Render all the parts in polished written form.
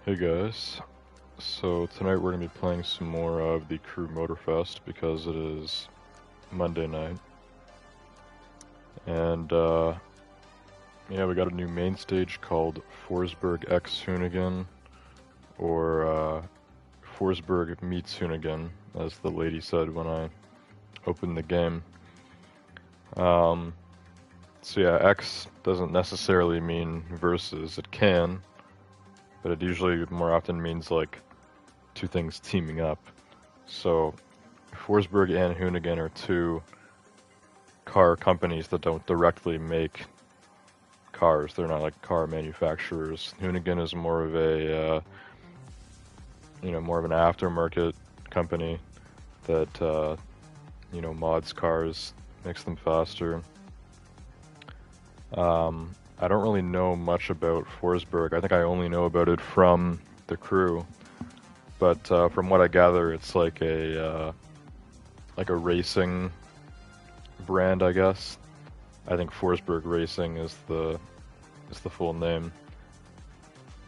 Hey guys, so tonight we're going to be playing some more of the Crew Motorfest because it is Monday night. And yeah, we got a new main stage called Forsberg x Hoonigan, or Forsberg meets Hoonigan, as the lady said when I opened the game. So yeah, X doesn't necessarily mean versus, it can, but it usually more often means like two things teaming up. So Forsberg and Hoonigan are two car companies that don't directly make cars. They're not like car manufacturers. Hoonigan is more of a more of an aftermarket company that mods cars, makes them faster. I don't really know much about Forsberg. I think I only know about it from the Crew. But from what I gather, it's like a racing brand, I guess. I think Forsberg Racing is the full name.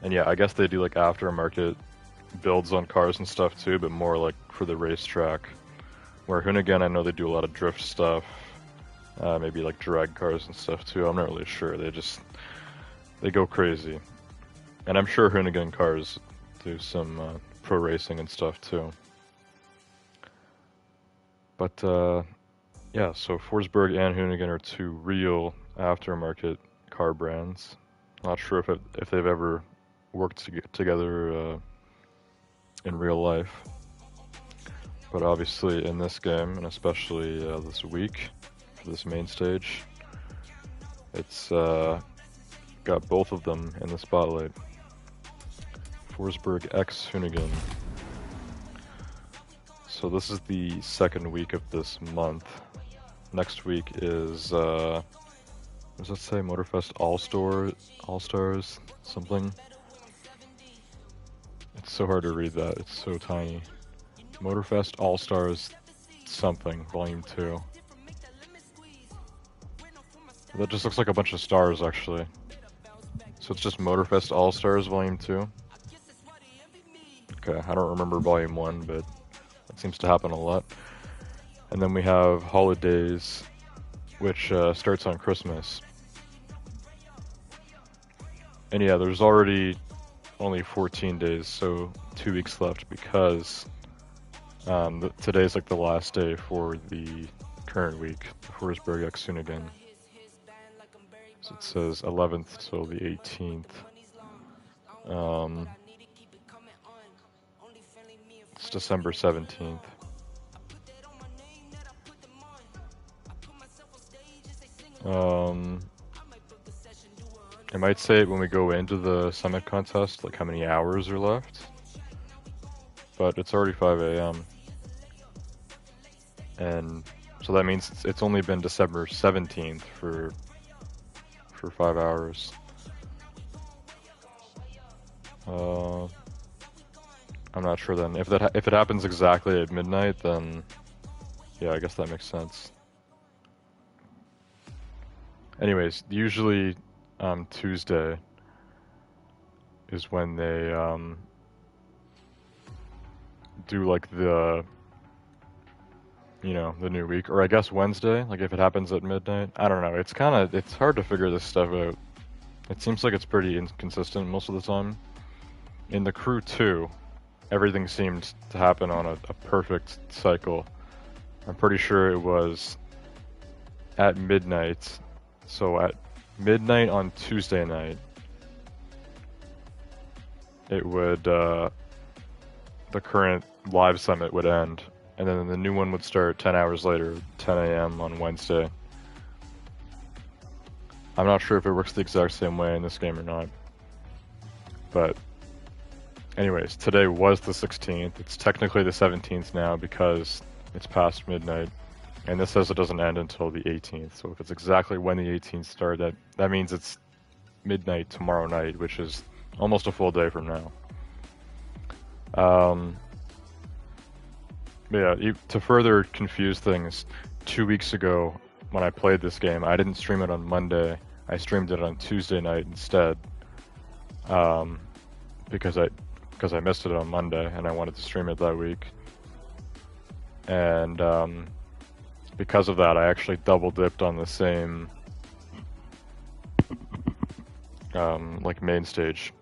And yeah, I guess they do like aftermarket builds on cars and stuff too, but more like for the racetrack. Where Hoonigan, I know they do a lot of drift stuff, maybe like drag cars and stuff too. I'm not really sure. They go crazy, and I'm sure Hoonigan cars do some pro racing and stuff too. But yeah, so Forsberg and Hoonigan are two real aftermarket car brands. Not sure if they've ever worked together in real life, but obviously in this game, and especially this week for this main stage, it's got both of them in the spotlight. Forsberg x Hoonigan. So this is the second week of this month. Next week is, what does that say? Motorfest All-Stars, something? It's so hard to read that, it's so tiny. Motorfest All-Stars something, Volume 2. That just looks like a bunch of stars, actually. So it's just Motorfest All-Stars Volume 2? Okay, I don't remember Volume 1, but that seems to happen a lot. And then we have Holidays, which starts on Christmas. And yeah, there's already only 14 days, so 2 weeks left because today's like the last day for the current week, the Forsberg x Hoonigan. So it says 11th till the 18th. It's December 17th. I might say it when we go into the summit contest, like how many hours are left. But it's already 5 a.m. And so that means it's only been December 17th for 5 hours. I'm not sure then. If it happens exactly at midnight, then yeah, I guess that makes sense. Anyways, usually Tuesday is when they do like the new week, or I guess Wednesday, like if it happens at midnight. I don't know, it's hard to figure this stuff out. It seems like it's pretty inconsistent most of the time. In the Crew 2, everything seemed to happen on a perfect cycle. I'm pretty sure it was at midnight. So at midnight on Tuesday night, it would, the current live summit would end, and then the new one would start 10 hours later, 10 a.m. on Wednesday. I'm not sure if it works the exact same way in this game or not. But anyways, today was the 16th. It's technically the 17th now because it's past midnight. And this says it doesn't end until the 18th. So if it's exactly when the 18th started, that means it's midnight tomorrow night, which is almost a full day from now. But yeah, to further confuse things, 2 weeks ago when I played this game, I didn't stream it on Monday. I streamed it on Tuesday night instead. Because because I missed it on Monday and I wanted to stream it that week. And because of that, I actually double dipped on the same like main stage.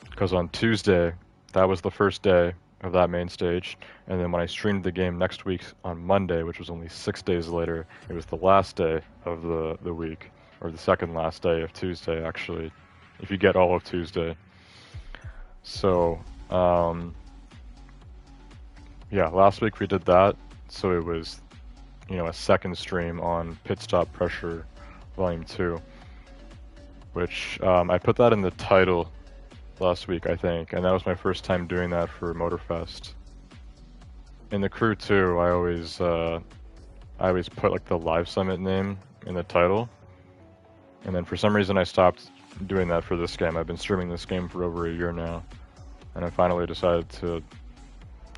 Because on Tuesday, that was the first day of that main stage, and then when I streamed the game next week on Monday, which was only 6 days later, it was the last day of the week, or the second last day of Tuesday, actually, if you get all of Tuesday. So, yeah, last week we did that, so it was, you know, a second stream on Pit Stop Pressure Volume 2, which I put that in the title last week, I think, and that was my first time doing that for Motorfest. In the crew too, I always put like the Live Summit name in the title, and then for some reason I stopped doing that for this game. I've been streaming this game for over a year now, and I finally decided to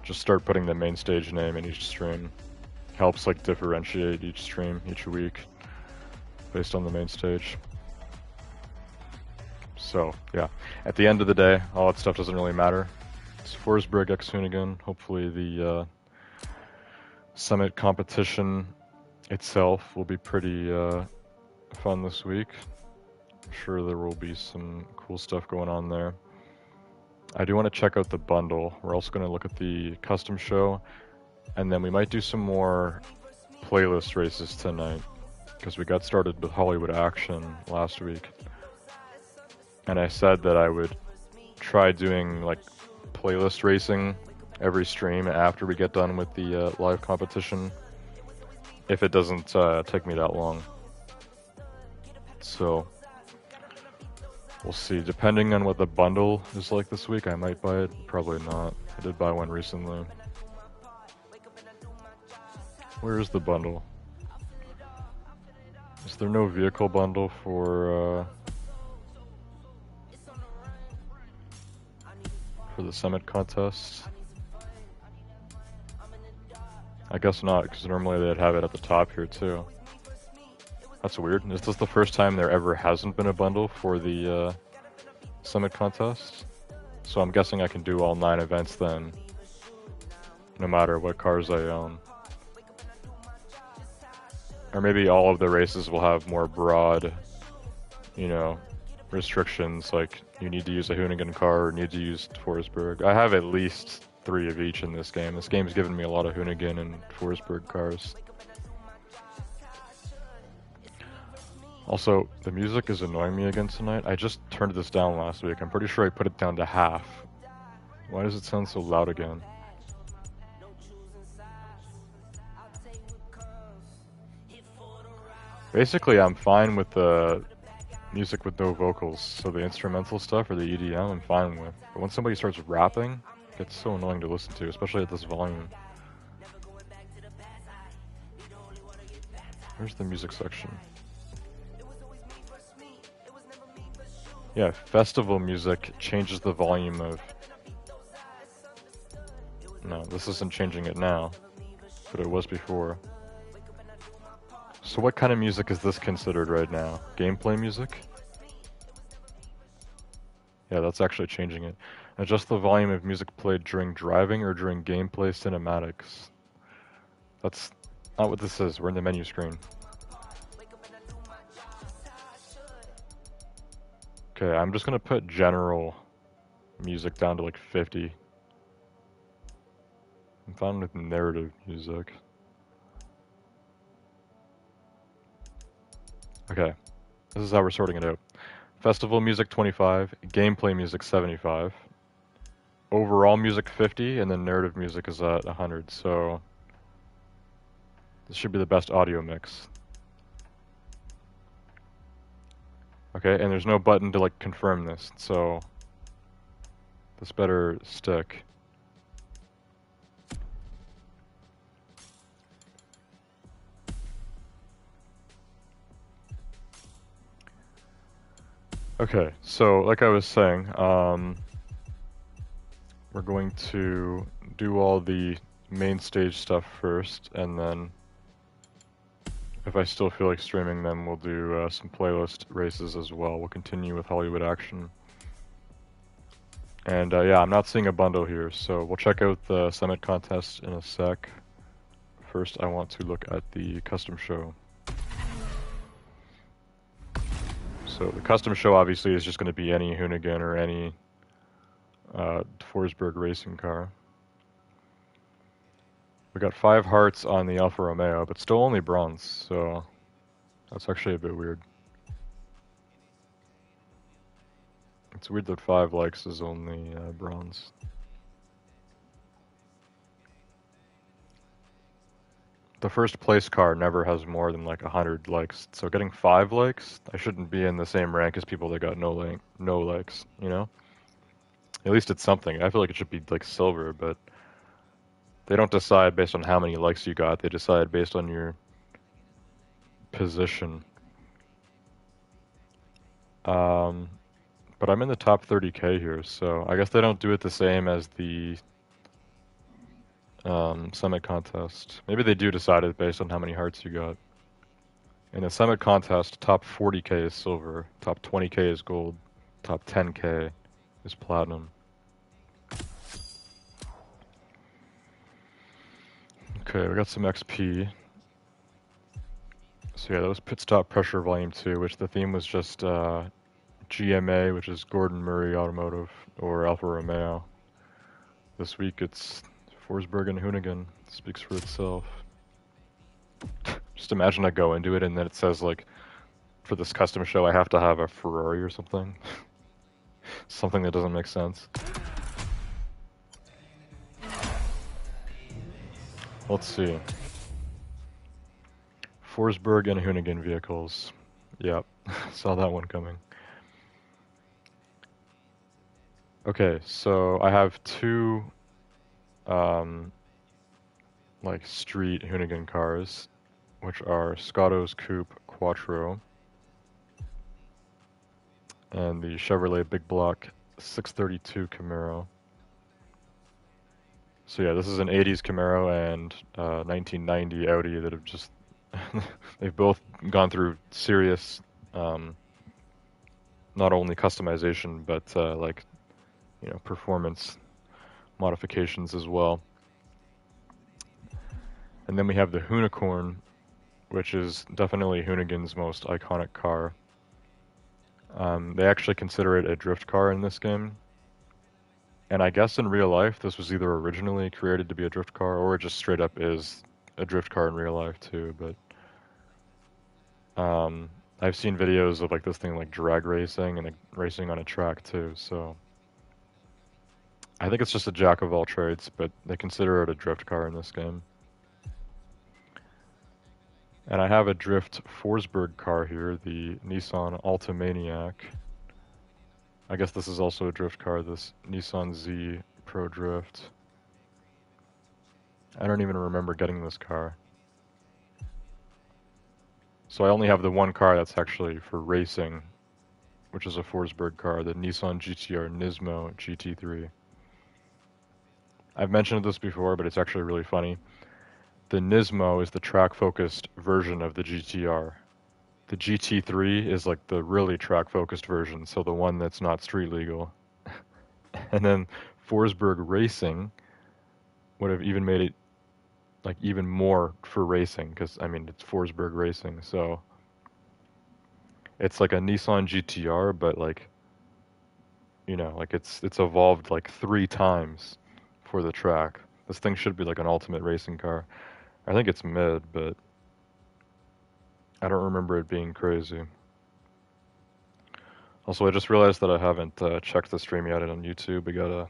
just start putting the main stage name in each stream. Helps like differentiate each stream each week based on the main stage. So, yeah, at the end of the day, all that stuff doesn't really matter. It's Forsberg x Hoonigan. Hopefully the Summit competition itself will be pretty fun this week. I'm sure there will be some cool stuff going on there. I do want to check out the bundle. We're also going to look at the custom show, and then we might do some more playlist races tonight, because we got started with Hollywood Action last week. And I said that I would try doing like playlist racing every stream after we get done with the live competition, if it doesn't take me that long. So we'll see. Depending on what the bundle is like this week, I might buy it. Probably not. I did buy one recently. Where is the bundle? Is there no vehicle bundle for the Summit contest? I guess not, because normally they'd have it at the top here too. That's weird. Is this the first time there ever hasn't been a bundle for the Summit contest? So I'm guessing I can do all 9 events then, no matter what cars I own. Or maybe all of the races will have more broad, you know, restrictions, like you need to use a Hoonigan car or need to use Forsberg. I have at least 3 of each in this game. This game's given me a lot of Hoonigan and Forsberg cars. Also, the music is annoying me again tonight. I just turned this down last week. I'm pretty sure I put it down to half. Why does it sound so loud again? Basically, I'm fine with the music with no vocals, so the instrumental stuff or the EDM I'm fine with. But when somebody starts rapping, it gets so annoying to listen to, especially at this volume. Where's the music section? Yeah, festival music changes the volume of... No, this isn't changing it now, but it was before. So what kind of music is this considered right now? Gameplay music? Yeah, that's actually changing it. Adjust the volume of music played during driving or during gameplay cinematics. That's not what this is. We're in the menu screen. Okay, I'm just gonna put general music down to like 50. I'm fine with narrative music. Okay, this is how we're sorting it out. Festival music 25, gameplay music 75, overall music 50, and then narrative music is at 100, so this should be the best audio mix. Okay, and there's no button to like confirm this, so this better stick. Okay, so like I was saying, we're going to do all the main stage stuff first, and then if I still feel like streaming them, we'll do some playlist races as well. We'll continue with Hollywood Action. And yeah, I'm not seeing a bundle here, so we'll check out the Summit contest in a sec. First, I want to look at the custom show. So the custom show obviously is just going to be any Hoonigan or any Forsberg racing car. We got 5 hearts on the Alfa Romeo, but still only bronze, so that's actually a bit weird. It's weird that 5 likes is only bronze. The first place car never has more than like 100 likes, so getting 5 likes, I shouldn't be in the same rank as people that got no likes, you know? At least it's something. I feel like it should be like silver, but they don't decide based on how many likes you got, they decide based on your position. But I'm in the top 30k here, so I guess they don't do it the same as the Summit contest. Maybe they do decide it based on how many hearts you got. In the Summit contest, top 40k is silver, top 20k is gold, top 10k is platinum. Okay, we got some XP. So yeah, that was Pit Stop Pressure Volume 2, which the theme was just GMA, which is Gordon Murray Automotive, or Alfa Romeo. This week it's Forsberg and Hoonigan. Speaks for itself. Just imagine I go into it and then it says like, for this custom show I have to have a Ferrari or something. Something that doesn't make sense. Let's see. Forsberg and Hoonigan vehicles. Yep, saw that one coming. Okay, so I have 2 like street Hoonigan cars, which are Scotto's Coupe Quattro and the Chevrolet Big Block 632 Camaro. So yeah, this is an 80s Camaro and 1990 Audi that have just they've both gone through serious not only customization but like, you know, performance modifications as well. And then we have the Hoonicorn, which is definitely Hoonigan's most iconic car. They actually consider it a drift car in this game. And I guess in real life, this was either originally created to be a drift car, or it just straight up is a drift car in real life too. But I've seen videos of like this thing like drag racing and like, racing on a track too. So I think it's just a jack of all trades, but they consider it a drift car in this game. And I have a drift Forsberg car here, the Nissan Altamaniac. I guess this is also a drift car, this Nissan Z Pro Drift. I don't even remember getting this car. So I only have the one car that's actually for racing, which is a Forsberg car, the Nissan GTR Nismo GT3. I've mentioned this before, but it's actually really funny. The Nismo is the track-focused version of the GTR. The GT3 is like the really track-focused version, so the one that's not street legal. And then Forsberg Racing would have even made it like even more for racing, because I mean it's Forsberg Racing, so it's like a Nissan GTR, but like, you know, like it's evolved like 3 times for the track. This thing should be like an ultimate racing car. I think it's mid, but I don't remember it being crazy. Also, I just realized that I haven't checked the stream yet on YouTube. I gotta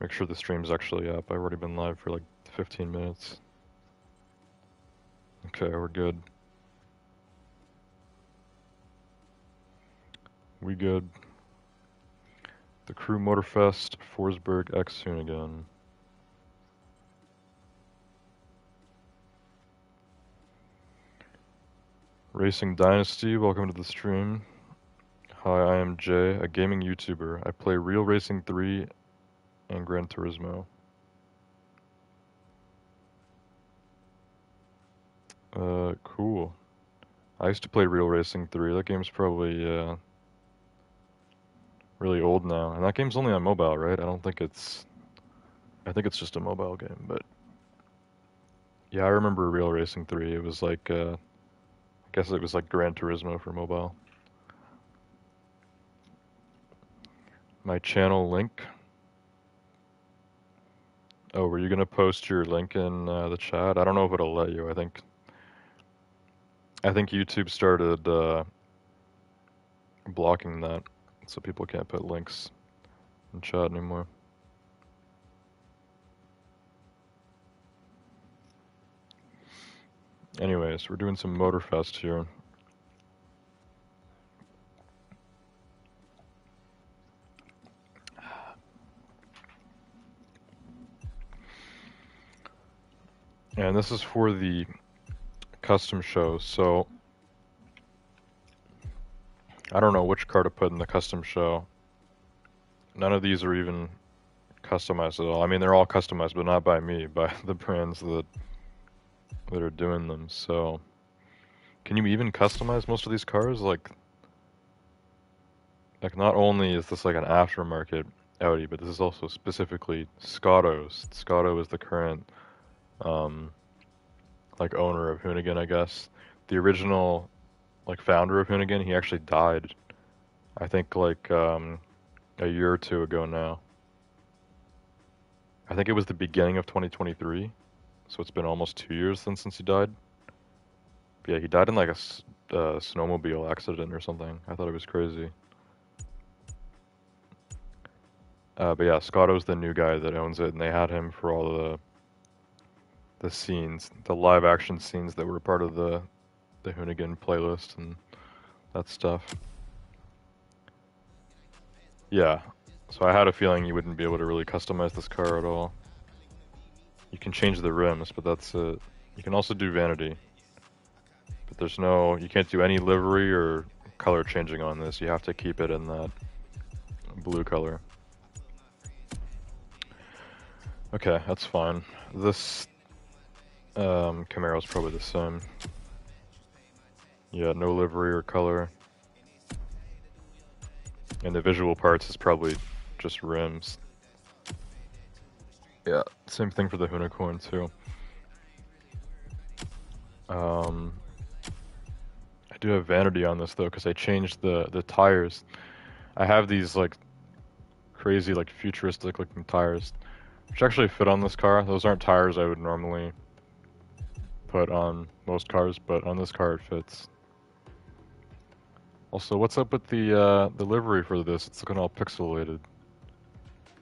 make sure the stream's actually up. I've already been live for like 15 minutes. Okay, we're good. We good. The Crew Motorfest, Forsberg X Hoonigan. Racing Dynasty, welcome to the stream. Hi, I am Jay, a gaming YouTuber. I play Real Racing 3 and Gran Turismo. Cool. I used to play Real Racing 3. That game's probably really old now. And that game's only on mobile, right? I think it's just a mobile game, but yeah, I remember Real Racing 3. It was like, I guess it was like Gran Turismo for mobile. My channel link. Oh, were you gonna post your link in the chat? I don't know if it'll let you. I think YouTube started blocking that, so people can't put links in chat anymore. Anyways, we're doing some Motorfest here. And this is for the custom show, so I don't know which car to put in the custom show. None of these are even customized at all. I mean, they're all customized, but not by me, by the brands that are doing them. So, can you even customize most of these cars? Like not only is this like an aftermarket Audi, but this is also specifically Scotto's. Scotto is the current like owner of Hoonigan, I guess. The original like founder of Hoonigan, he actually died, I think like a year or two ago now. I think it was the beginning of 2023, so it's been almost 2 years since he died. But yeah, he died in like a snowmobile accident or something. I thought it was crazy. But yeah, Scotto's the new guy that owns it, and they had him for all the scenes, the live action scenes that were part of the Hoonigan playlist and that stuff. Yeah, so I had a feeling you wouldn't be able to really customize this car at all. You can change the rims, but that's it. You can also do vanity, but there's no, you can't do any livery or color changing on this. You have to keep it in that blue color. Okay, that's fine. This Camaro's probably the same. Yeah, no livery or color. And the visual parts is probably just rims. Yeah, same thing for the Hoonicorn too. I do have vanity on this though, because I changed the tires. I have these like crazy like futuristic looking tires, which actually fit on this car. Those aren't tires I would normally put on most cars, but on this car it fits. Also, what's up with the livery for this? It's looking all pixelated.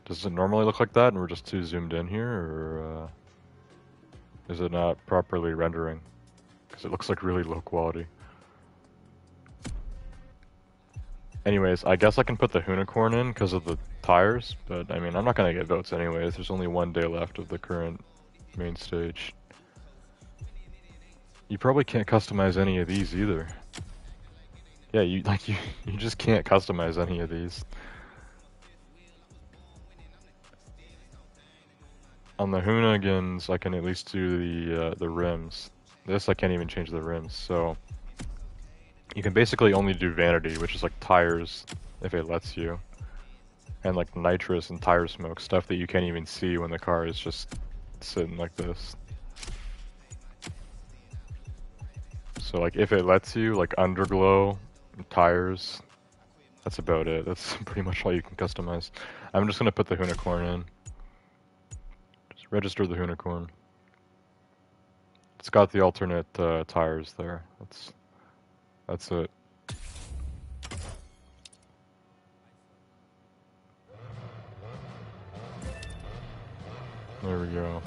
Does it normally look like that and we're just too zoomed in here, or is it not properly rendering? Because it looks like really low quality. Anyways, I guess I can put the Hoonicorn in because of the tires, but I mean, I'm not going to get votes anyways. There's only one day left of the current main stage. You probably can't customize any of these either. Yeah, you just can't customize any of these. On the Hoonigans, I can at least do the rims. This I can't even change the rims, so you can basically only do vanity, which is like tires, if it lets you, and like nitrous and tire smoke, stuff that you can't even see when the car is just sitting like this. So like if it lets you, like underglow, tires, that's about it. That's pretty much all you can customize. I'm just gonna put the Hoonicorn in. Just register the Hoonicorn. It's got the alternate tires there. That's it. There we go.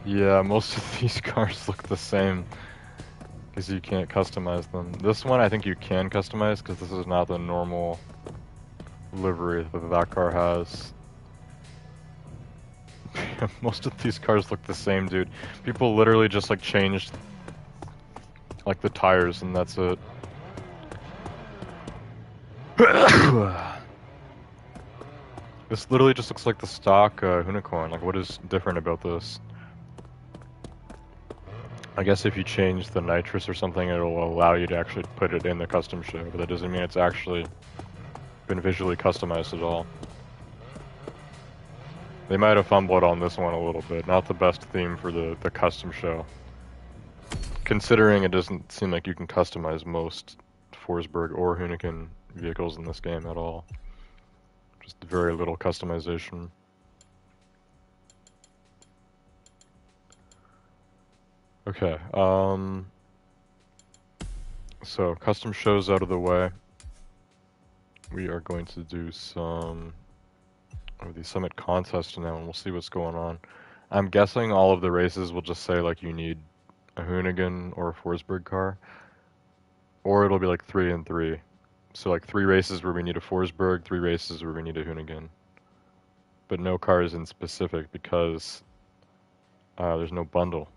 Yeah, most of these cars look the same because you can't customize them. This one I think you can customize because this is not the normal livery that that car has. Most of these cars look the same, dude. People literally just like changed like the tires and that's it. This literally just looks like the stock Hoonicorn. Like, what is different about this? I guess if you change the nitrous or something, it'll allow you to actually put it in the custom show, but that doesn't mean it's actually been visually customized at all. They might have fumbled on this one a little bit. Not the best theme for the custom show. Considering it doesn't seem like you can customize most Forsberg or Hoonigan vehicles in this game at all. Just very little customization. Okay, so custom shows out of the way. We are going to do some of the summit contests now, and we'll see what's going on. I'm guessing all of the races will just say like you need a Hoonigan or a Forsberg car, or it'll be like 3 and 3. So like 3 races where we need a Forsberg, 3 races where we need a Hoonigan. But no cars in specific because there's no bundle.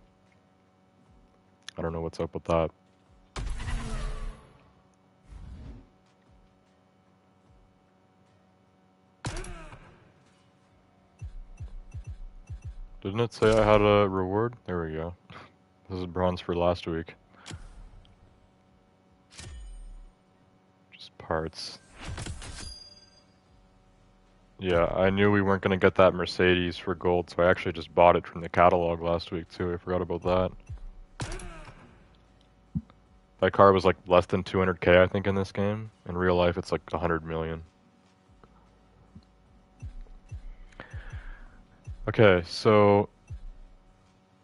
I don't know what's up with that. Didn't it say I had a reward? There we go. This is bronze for last week. Just parts. Yeah, I knew we weren't going to get that Mercedes for gold, so I actually just bought it from the catalog last week too. I forgot about that. That car was like less than 200k, I think, in this game. In real life, it's like 100 million. Okay, so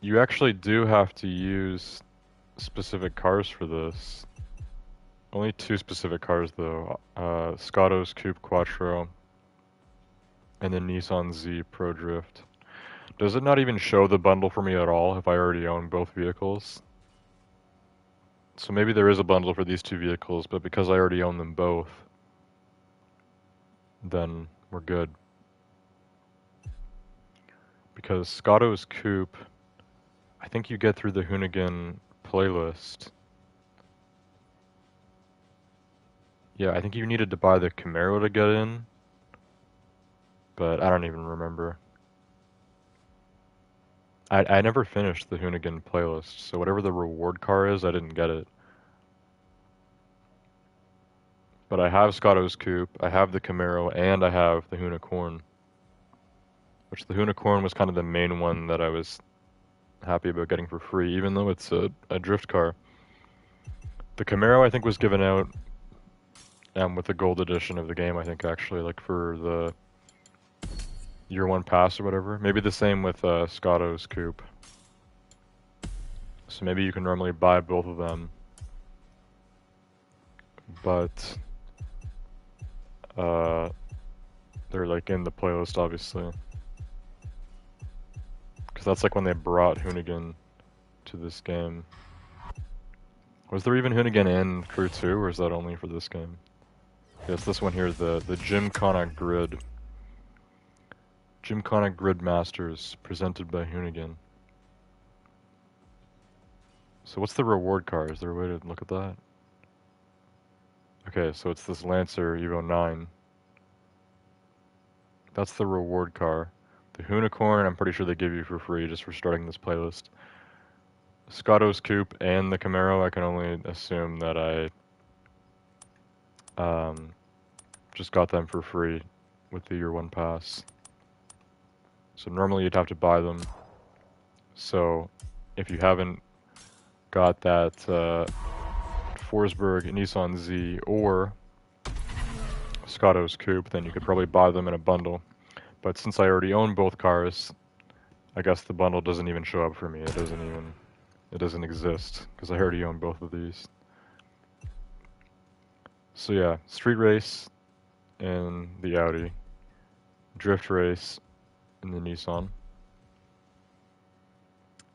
you actually do have to use specific cars for this. Only 2 specific cars though. Scotto's Coupe Quattro and the Nissan Z Pro Drift. Does it not even show the bundle for me at all if I already own both vehicles? So maybe there is a bundle for these 2 vehicles, but because I already own them both, then we're good. Because Scotto's Coupe, I think you get through the Hoonigan playlist. Yeah, I think you needed to buy the Camaro to get in, but I don't even remember. I never finished the Hoonigan playlist, so whatever the reward car is, I didn't get it. But I have Scotto's Coupe, I have the Camaro, and I have the Hoonicorn. Which the Hoonicorn was kind of the main one that I was happy about getting for free, even though it's a drift car. The Camaro, I think, was given out with the gold edition of the game, I think, actually, like for the year 1 pass or whatever. Maybe the same with Scotto's Coupe. So maybe you can normally buy both of them. But they're like in the playlist, obviously. Because that's like when they brought Hoonigan to this game. Was there even Hoonigan in Crew 2, or is that only for this game? Yes, this one here, the Gymkhana Grid. Gymkhana Grid Masters, presented by Hoonigan. So what's the reward car? Is there a way to look at that? Okay, so it's this Lancer Evo 9. That's the reward car. The Hoonicorn, I'm pretty sure they give you for free just for starting this playlist. Scotto's Coupe and the Camaro, I can only assume that I just got them for free with the year 1 pass. So normally you'd have to buy them. So if you haven't got that Forsberg Nissan Z or Scotto's Coupe, then you could probably buy them in a bundle. But since I already own both cars, I guess the bundle doesn't even show up for me. It doesn't exist because I already own both of these. So yeah, street race in the Audi, drift race in the Nissan.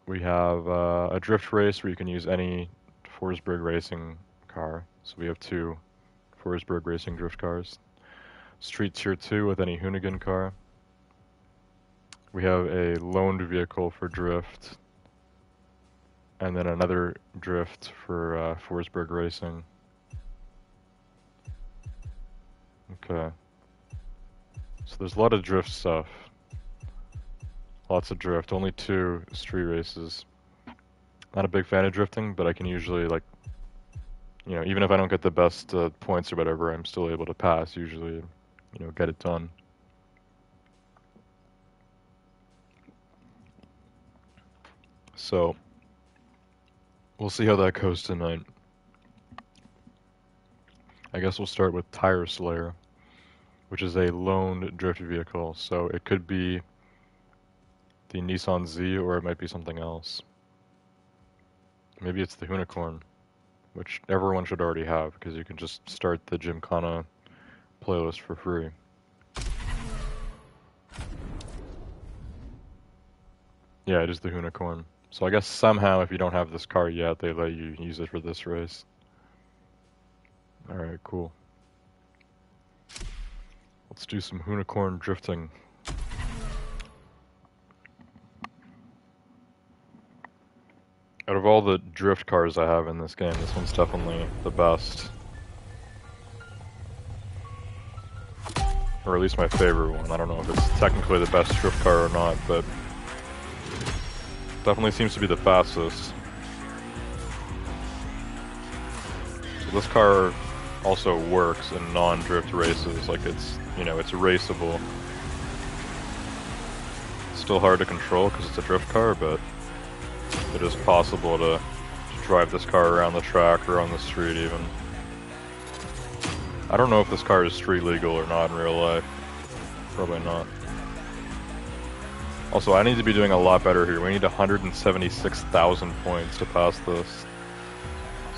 We have a drift race where you can use any Forsberg racing car. So we have 2 Forsberg racing drift cars. Street Tier 2 with any Hoonigan car. We have a loaned vehicle for drift. And then another drift for Forsberg racing. Okay. So there's a lot of drift stuff. Lots of drift, only 2 street races. Not a big fan of drifting, but I can usually, like, you know, even if I don't get the best points or whatever, I'm still able to pass usually, you know, get it done. So, we'll see how that goes tonight. I guess we'll start with Tire Slayer, which is a loaned drift vehicle, so it could be the Nissan Z or it might be something else. Maybe it's the Hoonigan, which everyone should already have because you can just start the Gymkhana playlist for free. Yeah, it is the Hoonigan. So I guess somehow if you don't have this car yet, they let you use it for this race. Alright, cool. Let's do some Hoonigan drifting. Out of all the drift cars I have in this game, this one's definitely the best. Or at least my favorite one. I don't know if it's technically the best drift car or not, but definitely seems to be the fastest. So this car also works in non-drift races, like it's, you know, it's raceable. It's still hard to control because it's a drift car, but it is possible to drive this car around the track or on the street even. I don't know if this car is street legal or not in real life. Probably not. Also, I need to be doing a lot better here. We need 176,000 points to pass this.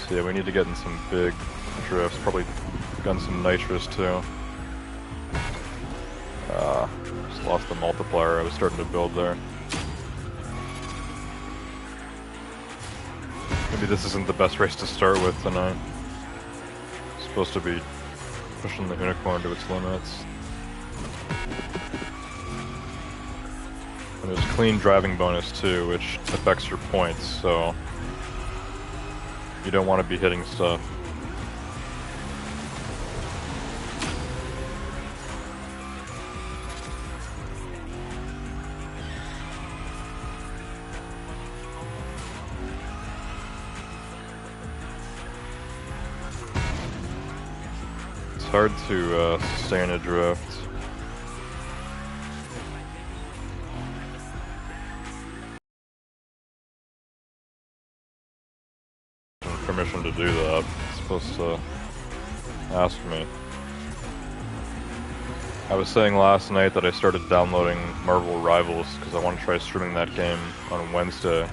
So yeah, we need to get in some big drifts. Probably gun some nitrous too. Just lost the multiplier I was starting to build there. Maybe this isn't the best race to start with tonight. It's supposed to be pushing the Hoonigan to its limits. And there's clean driving bonus too, which affects your points, so you don't want to be hitting stuff. It's hard to sustain a drift. Permission to do that. It's supposed to ask me. I was saying last night that I started downloading Marvel Rivals because I want to try streaming that game on Wednesday,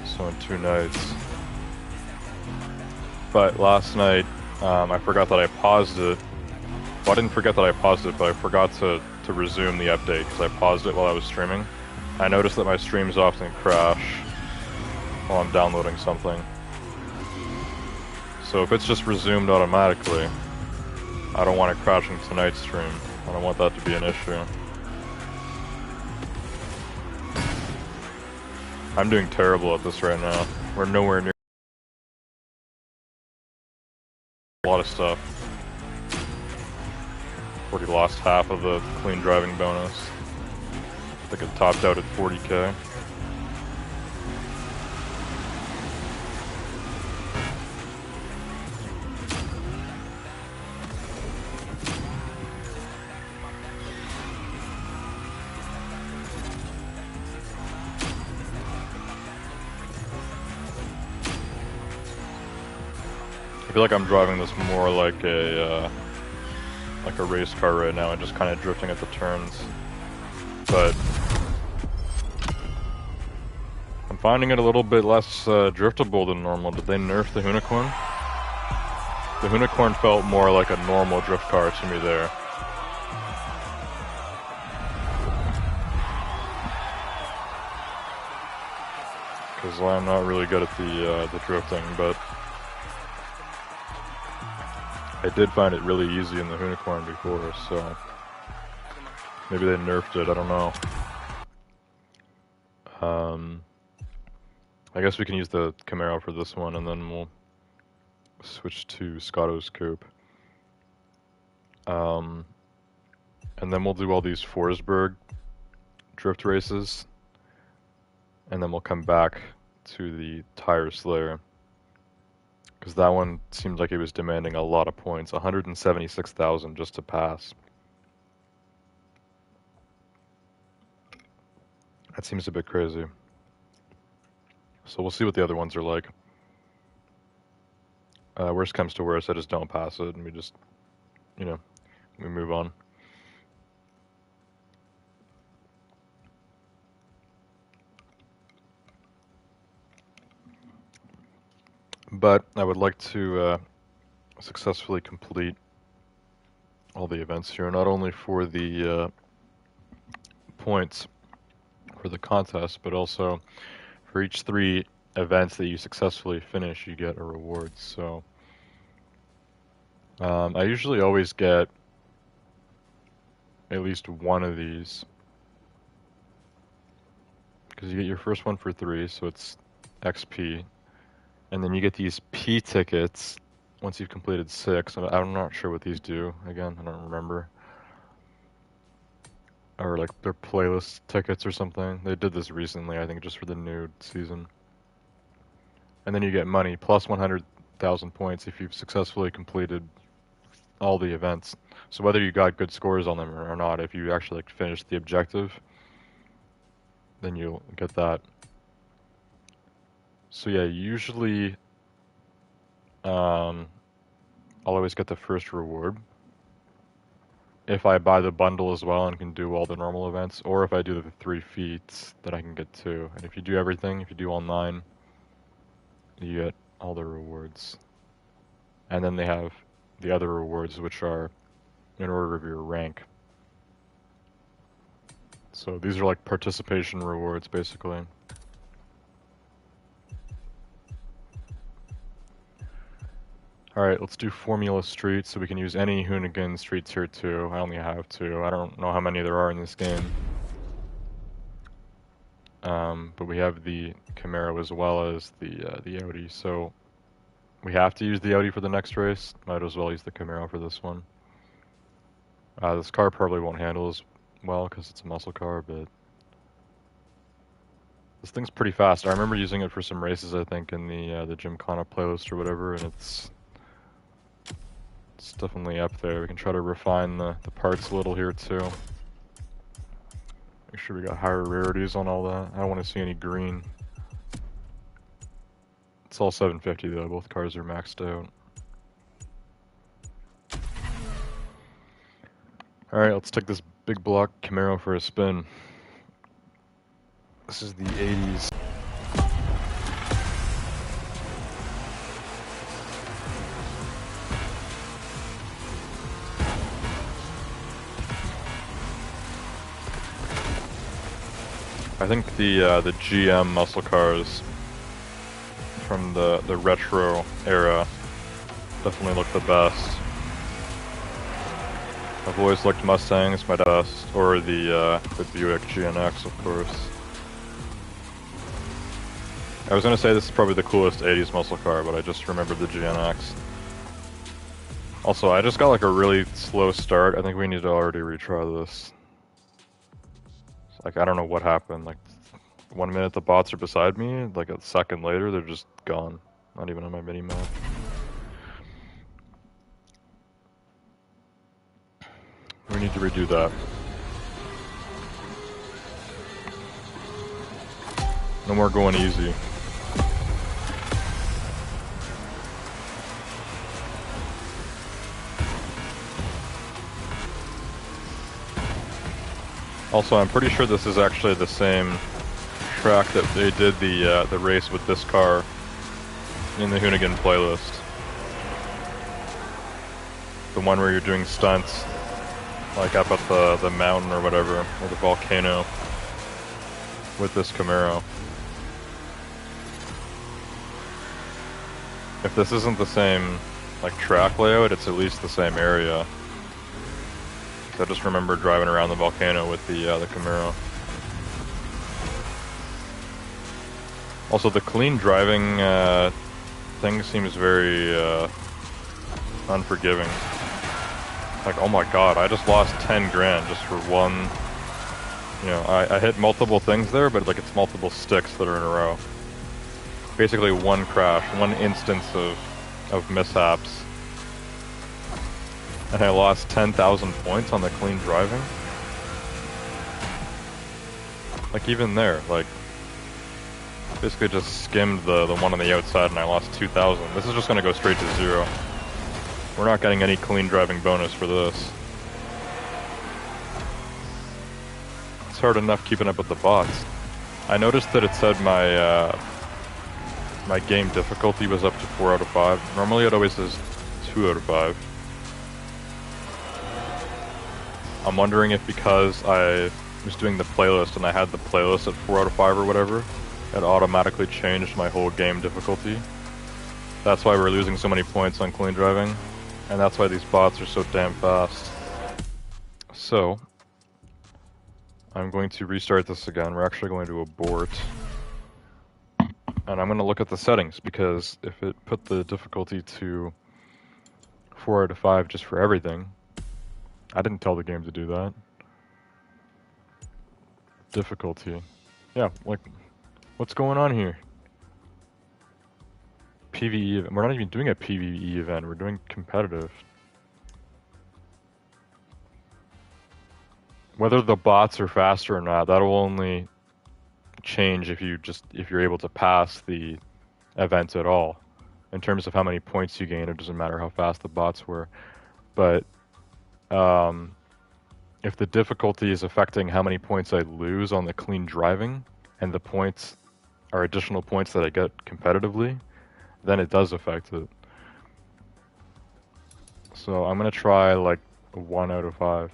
so in 2 nights. But last night, I forgot that I paused it. Well, I didn't forget that I paused it, but I forgot to resume the update because I paused it while I was streaming. I noticed that my streams often crash while I'm downloading something. So if it's just resumed automatically, I don't want it crashing tonight's stream. I don't want that to be an issue. I'm doing terrible at this right now. We're nowhere near a lot of stuff. Already lost half of the clean driving bonus. I think it topped out at 40k. I feel like I'm driving this more like a race car right now and just kind of drifting at the turns. But I'm finding it a little bit less driftable than normal. Did they nerf the Hoonigan? The Hoonigan felt more like a normal drift car to me there. Because I'm not really good at the drifting, but I did find it really easy in the Hoonigan before, so maybe they nerfed it, I don't know. I guess we can use the Camaro for this one, and then we'll switch to Scotto's Coupe. And then we'll do all these Forsberg drift races, and then we'll come back to the Tire Slayer. Because that one seemed like it was demanding a lot of points. 176,000 just to pass. That seems a bit crazy. So we'll see what the other ones are like. Worst comes to worst, I just don't pass it, and we just, you know, we move on. But I would like to successfully complete all the events here, not only for the points for the contest, but also for each 3 events that you successfully finish, you get a reward. So I usually always get at least one of these, because you get your first one for 3, so it's XP, and then you get these P tickets once you've completed 6. I'm not sure what these do. Again, I don't remember. Or like their playlist tickets or something. They did this recently, I think, just for the new season. And then you get money plus 100,000 points if you've successfully completed all the events. So whether you got good scores on them or not, if you actually like finished the objective, then you'll get that. So yeah, usually I'll always get the first reward if I buy the bundle as well and can do all the normal events, or if I do the 3 feats, then I can get 2. And if you do everything, if you do all 9, you get all the rewards. And then they have the other rewards, which are in order of your rank. So these are like participation rewards, basically. Alright, let's do Formula Street, so we can use any Hoonigan streets here too. I only have 2. I don't know how many there are in this game. But we have the Camaro as well as the Audi, so we have to use the Audi for the next race. Might as well use the Camaro for this one. This car probably won't handle as well because it's a muscle car, but this thing's pretty fast. I remember using it for some races, I think, in the Gymkhana playlist or whatever, and it's definitely up there. We can try to refine the parts a little here too. Make sure we got higher rarities on all that. I don't want to see any green. It's all 750 though, both cars are maxed out. Alright, let's take this big block Camaro for a spin. This is the 80s. I think the GM muscle cars from the retro era definitely look the best. I've always liked Mustangs, my best, or the Buick GNX, of course. I was gonna say this is probably the coolest 80s muscle car, but I just remembered the GNX. Also, I just got like a really slow start. I think we need to already retry this. Like, I don't know what happened. Like, 1 minute the bots are beside me, like a second later they're just gone. Not even on my mini-map. We need to redo that. No more going easy. Also, I'm pretty sure this is actually the same track that they did the race with this car in the Hoonigan playlist. The one where you're doing stunts, like up at the mountain or whatever, or the volcano, with this Camaro. If this isn't the same like track layout, it's at least the same area. I just remember driving around the volcano with the Camaro. Also, the clean driving thing seems very unforgiving. Like, oh my god, I just lost 10 grand just for one. You know, I hit multiple things there, but like it's multiple sticks that are in a row. basically one crash, one instance of mishaps. And I lost 10,000 points on the clean driving. Like even there, like basically just skimmed the one on the outside and I lost 2,000. This is just gonna go straight to 0. We're not getting any clean driving bonus for this. It's hard enough keeping up with the bots. I noticed that it said my my game difficulty was up to 4 out of 5. Normally it always says 2 out of 5. I'm wondering if because I was doing the playlist and I had the playlist at 4 out of 5 or whatever, it automatically changed my whole game difficulty. That's why we're losing so many points on clean driving, and that's why these bots are so damn fast. So, I'm going to restart this again. We're actually going to abort. And I'm going to look at the settings, because if it put the difficulty to 4 out of 5 just for everything, I didn't tell the game to do that. Difficulty. Yeah, like, what's going on here? PvE event. We're not even doing a PvE event, we're doing competitive. Whether the bots are faster or not, that'll only change if you're able to pass the event at all. In terms of how many points you gain, it doesn't matter how fast the bots were. But if the difficulty is affecting how many points I lose on the clean driving, and the points are additional points that I get competitively, then it does affect it. So I'm gonna try like a 1 out of 5.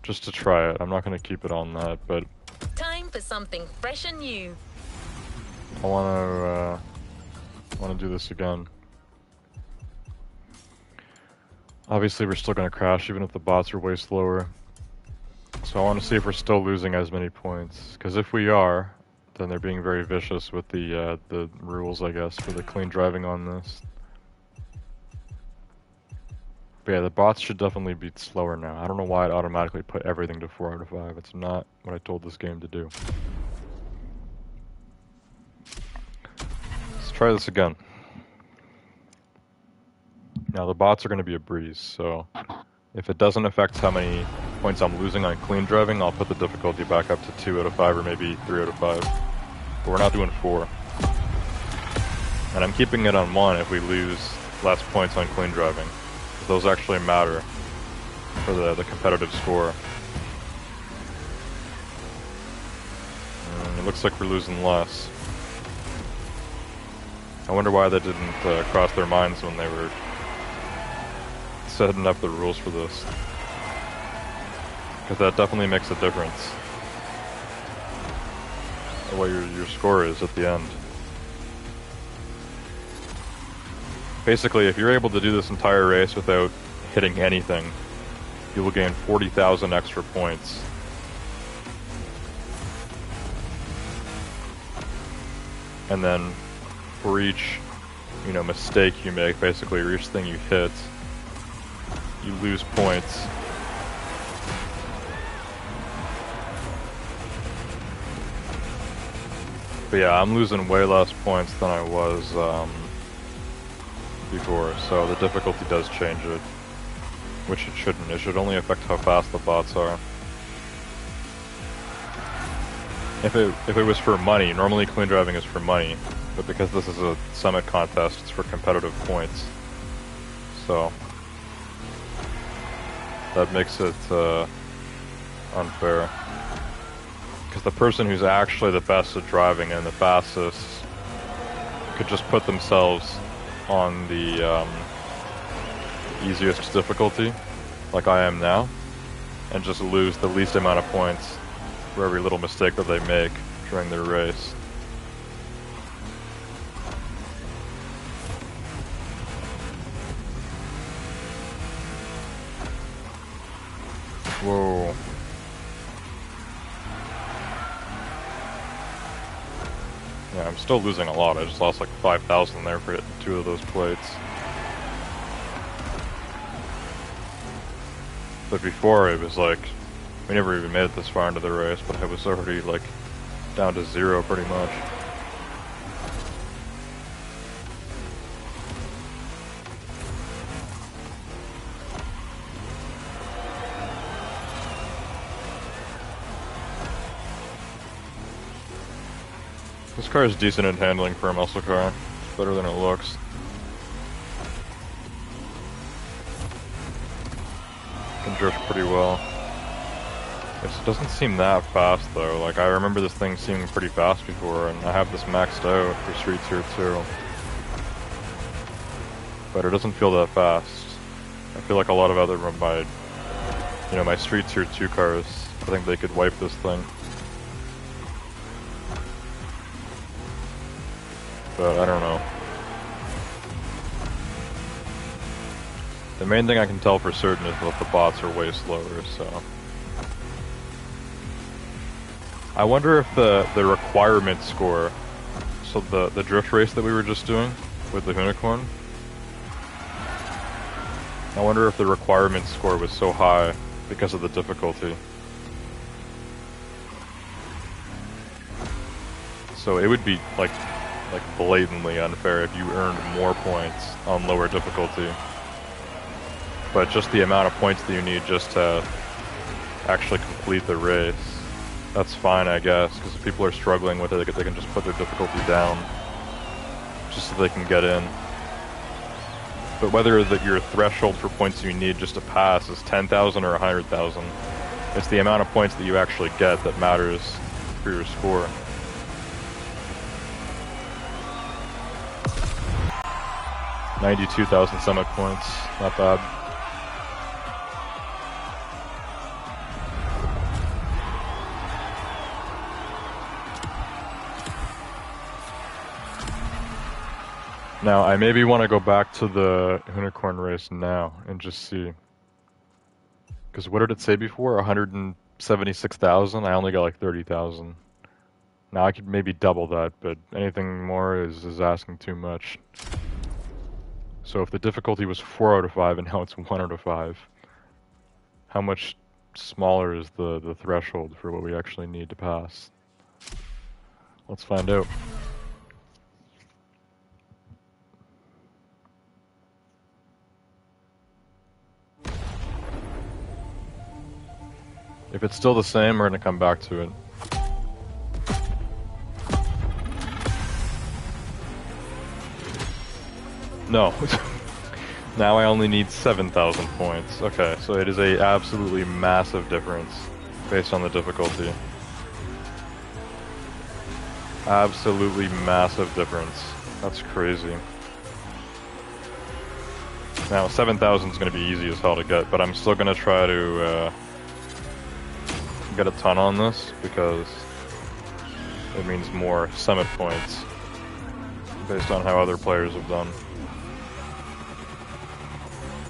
Just to try it. I'm not gonna keep it on that, but time for something fresh and new. I wanna do this again. Obviously we're still gonna crash even if the bots are way slower. So I wanna see if we're still losing as many points. Because if we are, then they're being very vicious with the rules, I guess, for the clean driving on this. But yeah, the bots should definitely be slower now. I don't know why it automatically put everything to 4 out of 5. It's not what I told this game to do. Let's try this again. Now the bots are going to be a breeze, so if it doesn't affect how many points I'm losing on clean driving, I'll put the difficulty back up to 2 out of 5 or maybe 3 out of 5. But we're not doing 4. And I'm keeping it on 1 if we lose less points on clean driving. Those actually matter for the competitive score. And it looks like we're losing less. I wonder why that didn't cross their minds when they were setting up the rules for this. Because that definitely makes a difference. What your score is at the end. Basically, if you're able to do this entire race without hitting anything, you will gain 40,000 extra points. And then, for each, mistake you make, basically, or each thing you hit, you lose points. But yeah, I'm losing way less points than I was, before, so the difficulty does change it, which it shouldn't. It should only affect how fast the bots are. If it was for money, normally clean driving is for money, but because this is a summit contest, it's for competitive points. So that makes it unfair. Because the person who's actually the best at driving and the fastest could just put themselves on the easiest difficulty, like I am now, and just lose the least amount of points for every little mistake that they make during their race. Whoa. Yeah, I'm still losing a lot. I just lost like 5,000 there for hitting 2 of those plates. But before it was like, we never even made it this far into the race, but I was already like down to 0 pretty much. This car is decent in handling for a muscle car. It's better than it looks. Can drift pretty well. It doesn't seem that fast though. Like, I remember this thing seeming pretty fast before, and I have this maxed out for Street Tier 2. But it doesn't feel that fast. I feel like a lot of other my Street Tier 2 cars, I think they could wipe this thing. But I don't know. The main thing I can tell for certain is that the bots are way slower, so... I wonder if the requirement score, so the drift race that we were just doing with the Hoonigan, I wonder if the requirement score was so high because of the difficulty. So it would be like blatantly unfair if you earned more points on lower difficulty. But just the amount of points that you need just to actually complete the race, that's fine, I guess, because if people are struggling with it, they can just put their difficulty down just so they can get in. But whether your threshold for points you need just to pass is 10,000 or 100,000, it's the amount of points that you actually get that matters for your score. $92,000 summit points, not bad. Now, I maybe want to go back to the Hoonigan race now and just see. Because what did it say before? 176,000? I only got like 30,000. Now I could maybe double that, but anything more is asking too much. So if the difficulty was 4 out of 5 and now it's 1 out of 5, how much smaller is the threshold for what we actually need to pass? Let's find out. If it's still the same, we're gonna come back to it. No. Now I only need 7,000 points. Okay, so it is a absolutely massive difference based on the difficulty. Absolutely massive difference. That's crazy. Now 7,000 is going to be easy as hell to get, but I'm still going to try to get a ton on this because it means more summit points based on how other players have done.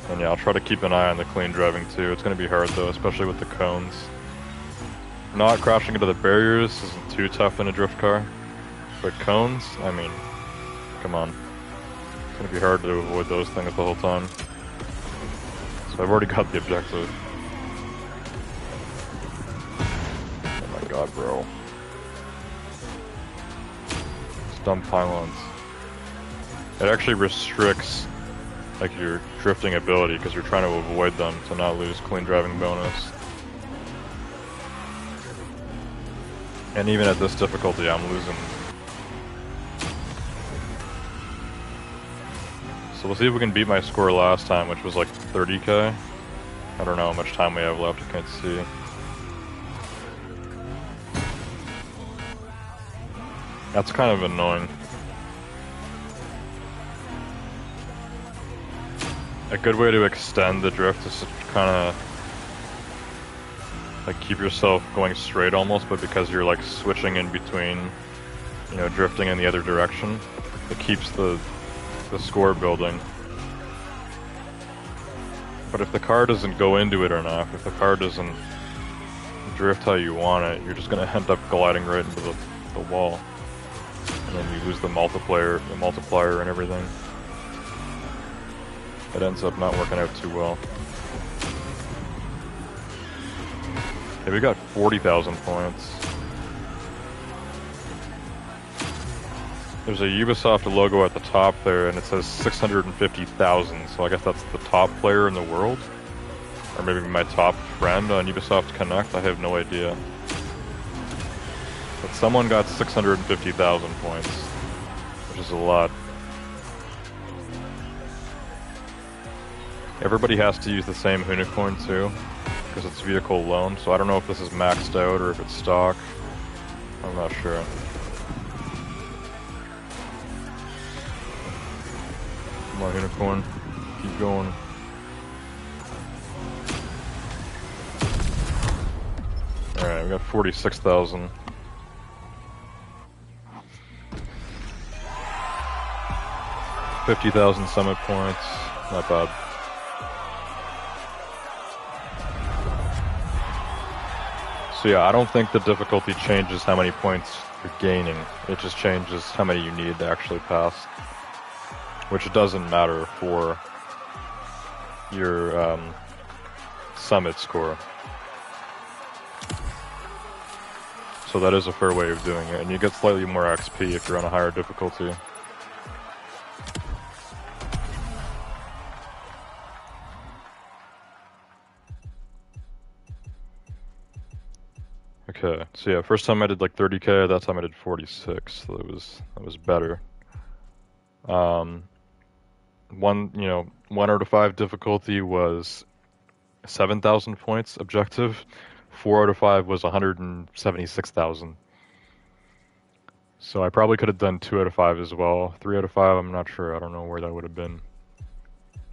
And yeah, I'll try to keep an eye on the clean driving too. It's going to be hard though, especially with the cones. Not crashing into the barriers isn't too tough in a drift car, but cones, I mean, come on. It's going to be hard to avoid those things the whole time. So I've already got the objective. Oh my god, bro. It's dumb pylons. It actually restricts like your drifting ability because you're trying to avoid them to not lose clean driving bonus. And even at this difficulty, I'm losing. So we'll see if we can beat my score last time, which was like 30k. I don't know how much time we have left, I can't see. That's kind of annoying. A good way to extend the drift is to kind of like keep yourself going straight almost, but because you're like switching in between, you know, drifting in the other direction, it keeps the score building. But if the car doesn't go into it enough, if the car doesn't drift how you want it, you're just gonna end up gliding right into the wall, and then you lose the multiplier and everything. It ends up not working out too well. Okay, we got 40,000 points. There's a Ubisoft logo at the top there, and it says 650,000, so I guess that's the top player in the world? Or maybe my top friend on Ubisoft Connect, I have no idea. But someone got 650,000 points, which is a lot. Everybody has to use the same Hoonigan too, because it's vehicle loan, so I don't know if this is maxed out or if it's stock. I'm not sure. Come on, Unicorn. Keep going. Alright, we got 46,000. $50,000 summit points. Not bad. So yeah, I don't think the difficulty changes how many points you're gaining. It just changes how many you need to actually pass. Which doesn't matter for your summit score. So that is a fair way of doing it, and you get slightly more XP if you're on a higher difficulty. Okay, so yeah, first time I did like 30k, that time I did 46, so that was better. One out of 5 difficulty was 7,000 points objective. 4 out of 5 was 176,000. So I probably could have done 2 out of 5 as well. 3 out of 5, I'm not sure. I don't know where that would have been.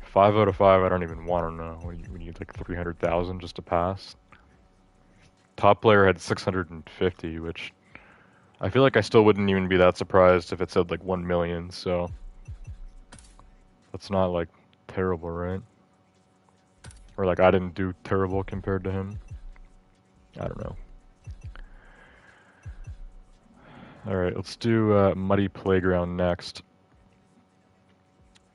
5 out of 5, I don't even want to know. We need like 300,000 just to pass. Top player had 650, which I feel like I still wouldn't even be that surprised if it said like 1 million, so that's not like terrible, right? Or like I didn't do terrible compared to him. I don't know. Alright, let's do Muddy Playground next.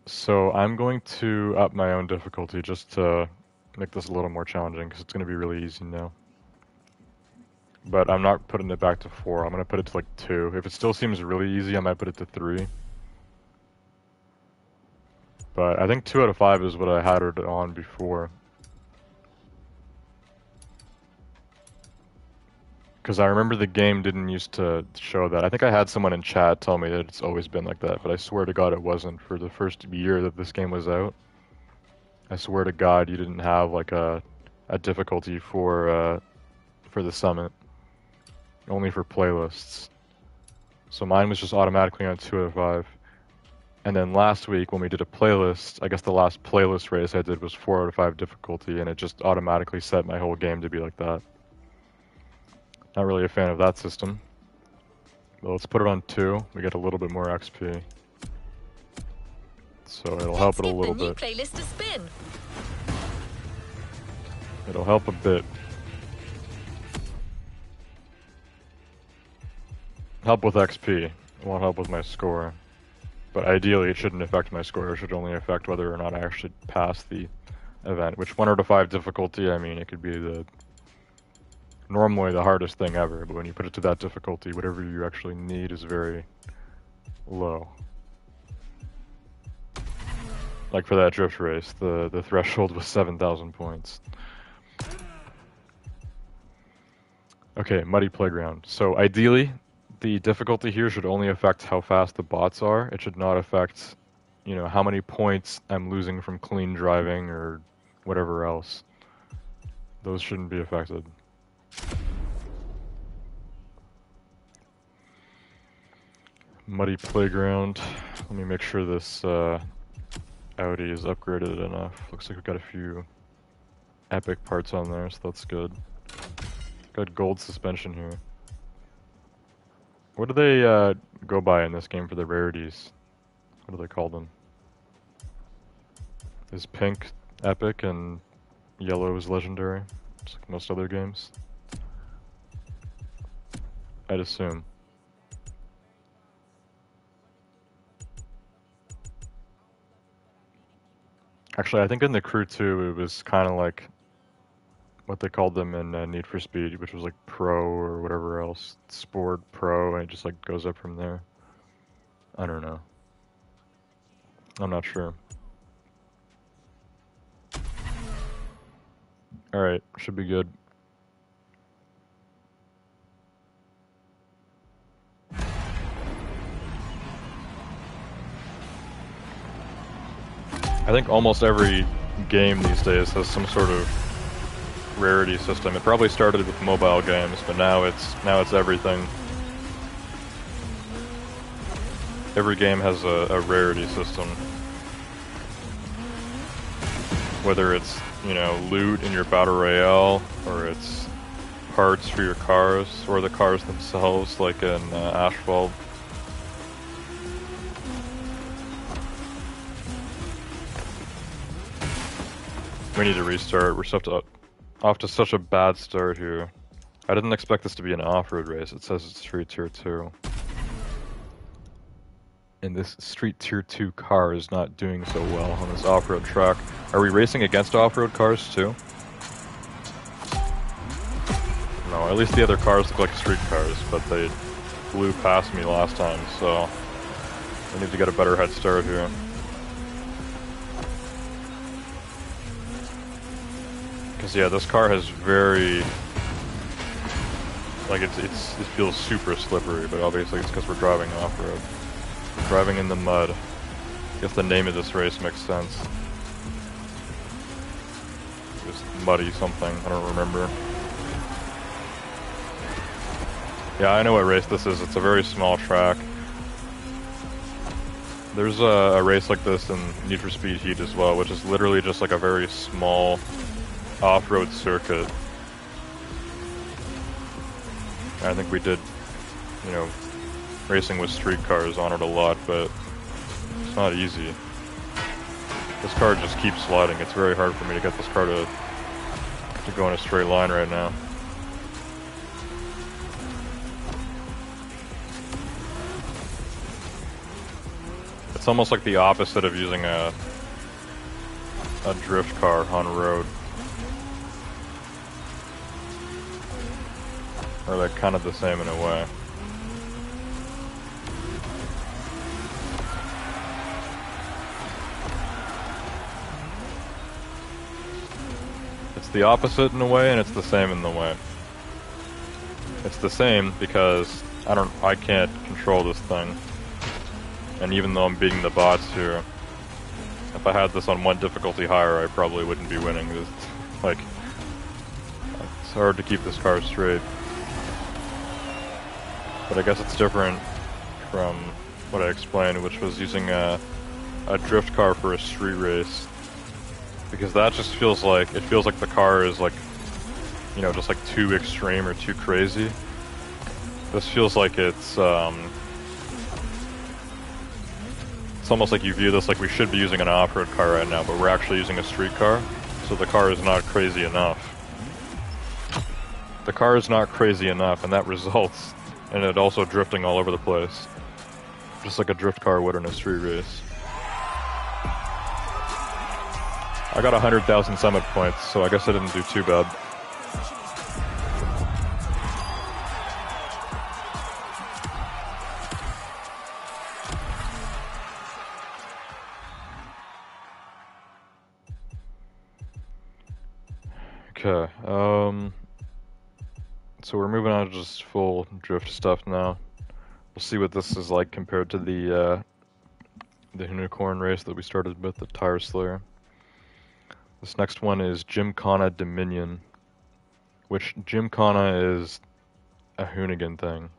So I'm going to up my own difficulty just to make this a little more challenging because it's going to be really easy now. But I'm not putting it back to 4, I'm going to put it to like 2. If it still seems really easy, I might put it to 3. But I think 2 out of 5 is what I had it on before. Because I remember the game didn't used to show that. I think I had someone in chat tell me that it's always been like that, but I swear to God it wasn't for the first year that this game was out. I swear to God you didn't have like a difficulty for the summit. Only for playlists. So mine was just automatically on 2 out of 5. And then last week when we did a playlist, I guess the last playlist race I did was 4 out of 5 difficulty, and it just automatically set my whole game to be like that. Not really a fan of that system. But let's put it on 2. We get a little bit more XP. So it'll help it a little bit. Playlist to spin. It'll help a bit. Help with XP. It won't help with my score. But ideally it shouldn't affect my score. It should only affect whether or not I actually pass the event. Which 1 out of 5 difficulty, I mean, it could be normally the hardest thing ever, but when you put it to that difficulty, whatever you actually need is very low. Like for that drift race, the threshold was 7,000 points. Okay, Muddy Playground. So ideally, the difficulty here should only affect how fast the bots are. It should not affect, how many points I'm losing from clean driving or whatever else. Those shouldn't be affected. Muddy Playground. Let me make sure this Audi is upgraded enough. Looks like we've got a few epic parts on there, so that's good. Got gold suspension here. What do they go by in this game for the rarities? What do they call them? Is pink epic and yellow is legendary? Just like most other games. I'd assume. Actually, I think in the Crew 2 it was kind of like what they called them in Need for Speed, which was like Pro or whatever else. Sport, Pro, and it just like goes up from there. I don't know. I'm not sure. Alright, should be good. I think almost every game these days has some sort of rarity system. It probably started with mobile games, but now it's everything. Every game has a rarity system. Whether it's, you know, loot in your battle royale, or it's parts for your cars, or the cars themselves, like in Asphalt. We need to restart. We're off to such a bad start here. I didn't expect this to be an off-road race. It says it's Street Tier 2. And this Street Tier 2 car is not doing so well on this off-road track. Are we racing against off-road cars too? No, at least the other cars look like street cars, but they blew past me last time, so I need to get a better head start here. Because yeah, this car has very, like it feels super slippery, but obviously it's because we're driving off-road. Driving in the mud. I guess the name of this race makes sense. It was muddy something, I don't remember. Yeah, I know what race this is. It's a very small track. There's a race like this in Need for Speed Heat as well, which is literally just like a very small off-road circuit. I think we did, you know, racing with street cars on it a lot, but it's not easy. This car just keeps sliding. It's very hard for me to get this car to go in a straight line right now. It's almost like the opposite of using a drift car on road. Or they're kind of the same in a way. It's the opposite in a way, and it's the same in the way. It's the same because I can't control this thing. And even though I'm beating the bots here, if I had this on one difficulty higher, I probably wouldn't be winning. Like, it's hard to keep this car straight. But I guess it's different from what I explained, which was using a drift car for a street race. Because that just feels like the car is like, you know, just like too extreme or too crazy. This feels like it's almost like you view this like we should be using an off-road car right now, but we're actually using a street car, so the car is not crazy enough. The car is not crazy enough, and that results in it also drifting all over the place. Just like a drift car would in a street race. I got 100,000 summit points, so I guess I didn't do too bad. Okay, so we're moving on to just full drift stuff now. We'll see what this is like compared to the Hoonigan race that we started with, the Tire Slayer. This next one is Gymkhana Dominion, which Gymkhana is a Hoonigan thing.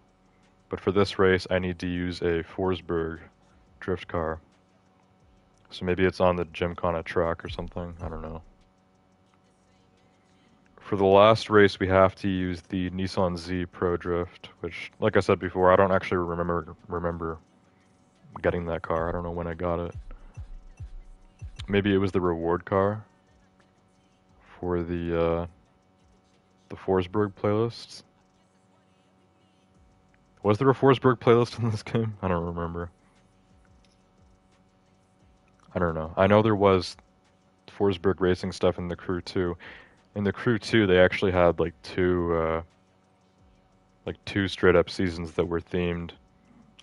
But for this race, I need to use a Forsberg drift car. So maybe it's on the Gymkhana track or something, I don't know. For the last race, we have to use the Nissan Z Pro Drift, which, like I said before, I don't actually remember getting that car. I don't know when I got it. Maybe it was the reward car for the Forsberg playlist. Was there a Forsberg playlist in this game? I don't remember. I don't know. I know there was Forsberg racing stuff in the Crew 2. In the Crew 2, they actually had like two straight up seasons that were themed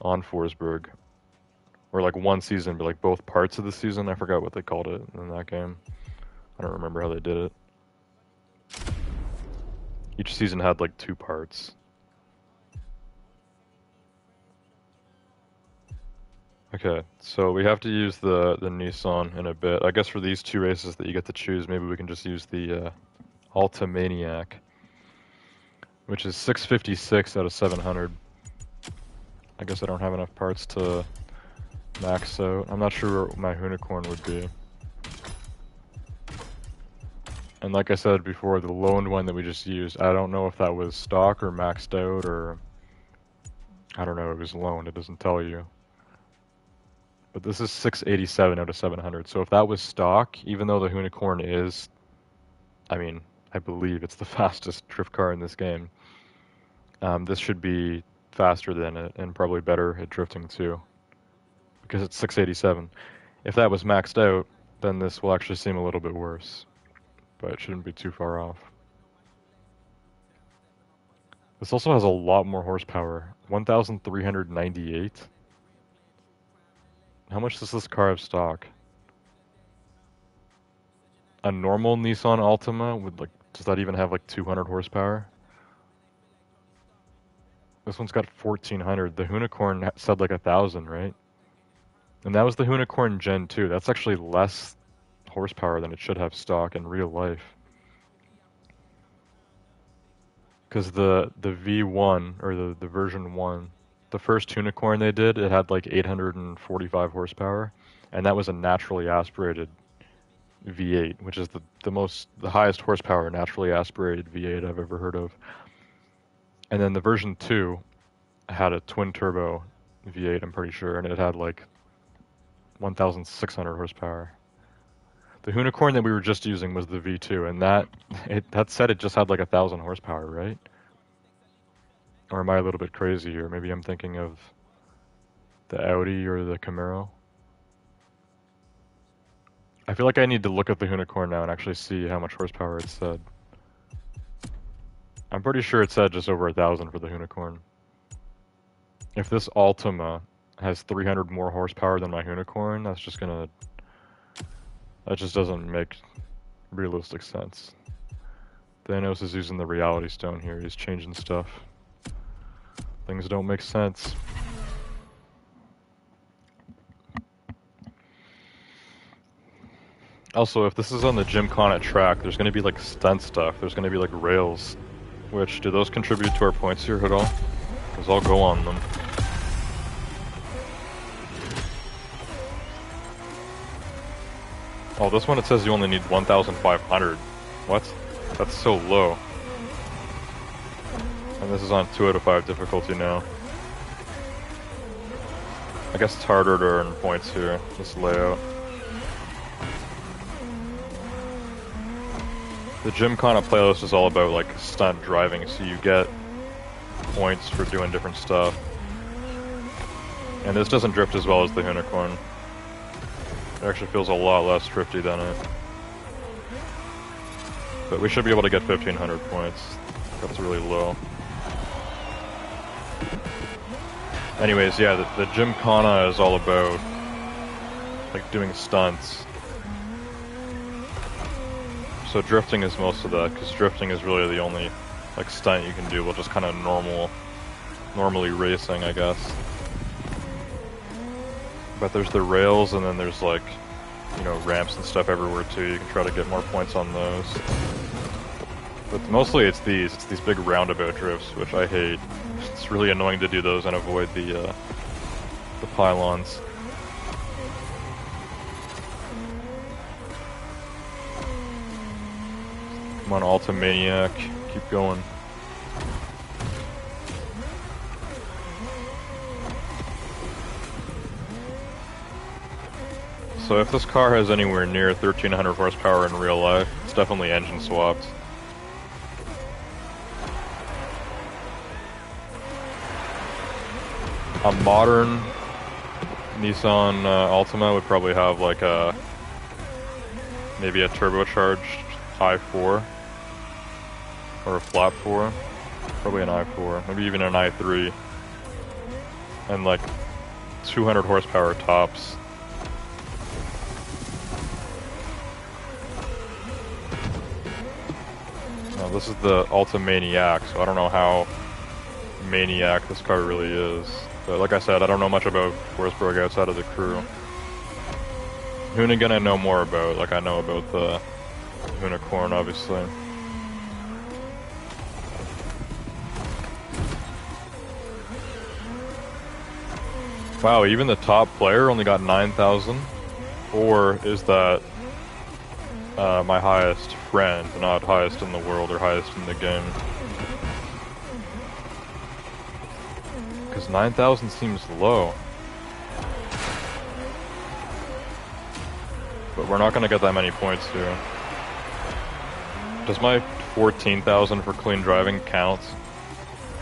on Forsberg. or like one season, but like both parts of the season. I forgot what they called it in that game. I don't remember how they did it. Each season had like 2 parts. Okay, so we have to use the Nissan in a bit. I guess for these 2 races that you get to choose, maybe we can just use the Alta Maniac, which is 656 out of 700. I guess I don't have enough parts to max out. I'm not sure what my Hoonicorn would be. And like I said before, the loaned one that we just used, I don't know if that was stock or maxed out, or I don't know, it was loaned, it doesn't tell you. But this is 687 out of 700, so if that was stock, even though the Hoonicorn is, I mean, I believe it's the fastest drift car in this game, this should be faster than it, and probably better at drifting too, because it's 687. If that was maxed out, then this will actually seem a little bit worse, but it shouldn't be too far off. This also has a lot more horsepower, 1,398. How much does this car have stock? A normal Nissan Altima would does that even have like 200 horsepower? This one's got 1,400. The Hoonicorn said like 1,000, right? And that was the Hoonicorn Gen 2. That's actually less horsepower than it should have stock in real life. Because the V1, or the version 1, the first Hoonicorn they did, it had like 845 horsepower, and that was a naturally aspirated V8, which is the highest horsepower naturally aspirated V8 I've ever heard of. And then the version 2 had a twin turbo V8, I'm pretty sure, and it had like 1,600 horsepower. The Hoonicorn that we were just using was the V2, and that said it just had like 1,000 horsepower, right? Or am I a little bit crazy here? Maybe I'm thinking of the Audi or the Camaro. I feel like I need to look at the Hoonicorn now and actually see how much horsepower it said. I'm pretty sure it said just over 1,000 for the Hoonicorn. If this Altima has 300 more horsepower than my Hoonicorn, that just doesn't make realistic sense. Thanos is using the reality stone here. He's changing stuff. Things don't make sense. Also, if this is on the Gymkhana track, there's going to be like stunt stuff. There's going to be like rails. Which, do those contribute to our points here at all? Because I'll go on them. Oh, this one it says you only need 1,500. What? That's so low. And this is on 2 out of 5 difficulty now. I guess it's harder to earn points here, this layout. The Gymkhana playlist is all about like stunt driving, so you get points for doing different stuff. And this doesn't drift as well as the Hoonicorn. It actually feels a lot less drifty than it. But we should be able to get 1,500 points. That's really low. Anyways, yeah, the Gymkhana is all about like doing stunts. So drifting is most of that, because drifting is really the only like stunt you can do, while just kind of normally racing, I guess. But there's the rails, and then there's like, you know, ramps and stuff everywhere too. You can try to get more points on those. But mostly it's these big roundabout drifts, which I hate. It's really annoying to do those and avoid the pylons. Come on, Alta Maniac, keep going. So if this car has anywhere near 1,300 horsepower in real life, it's definitely engine swapped. A modern Nissan Altima would probably have like maybe a turbocharged i4 or a flat 4, probably an i4, maybe even an i3, and like 200 horsepower tops. Now this is the Alta Maniac, so I don't know how maniac this car really is. But like I said, I don't know much about Forsberg outside of the crew. Hoonigan I know more about, like I know about the Unicorn obviously. Wow, even the top player only got 9,000? Or is that my highest friend, not highest in the world or highest in the game? Because 9,000 seems low. But we're not going to get that many points here. Does my 14,000 for clean driving count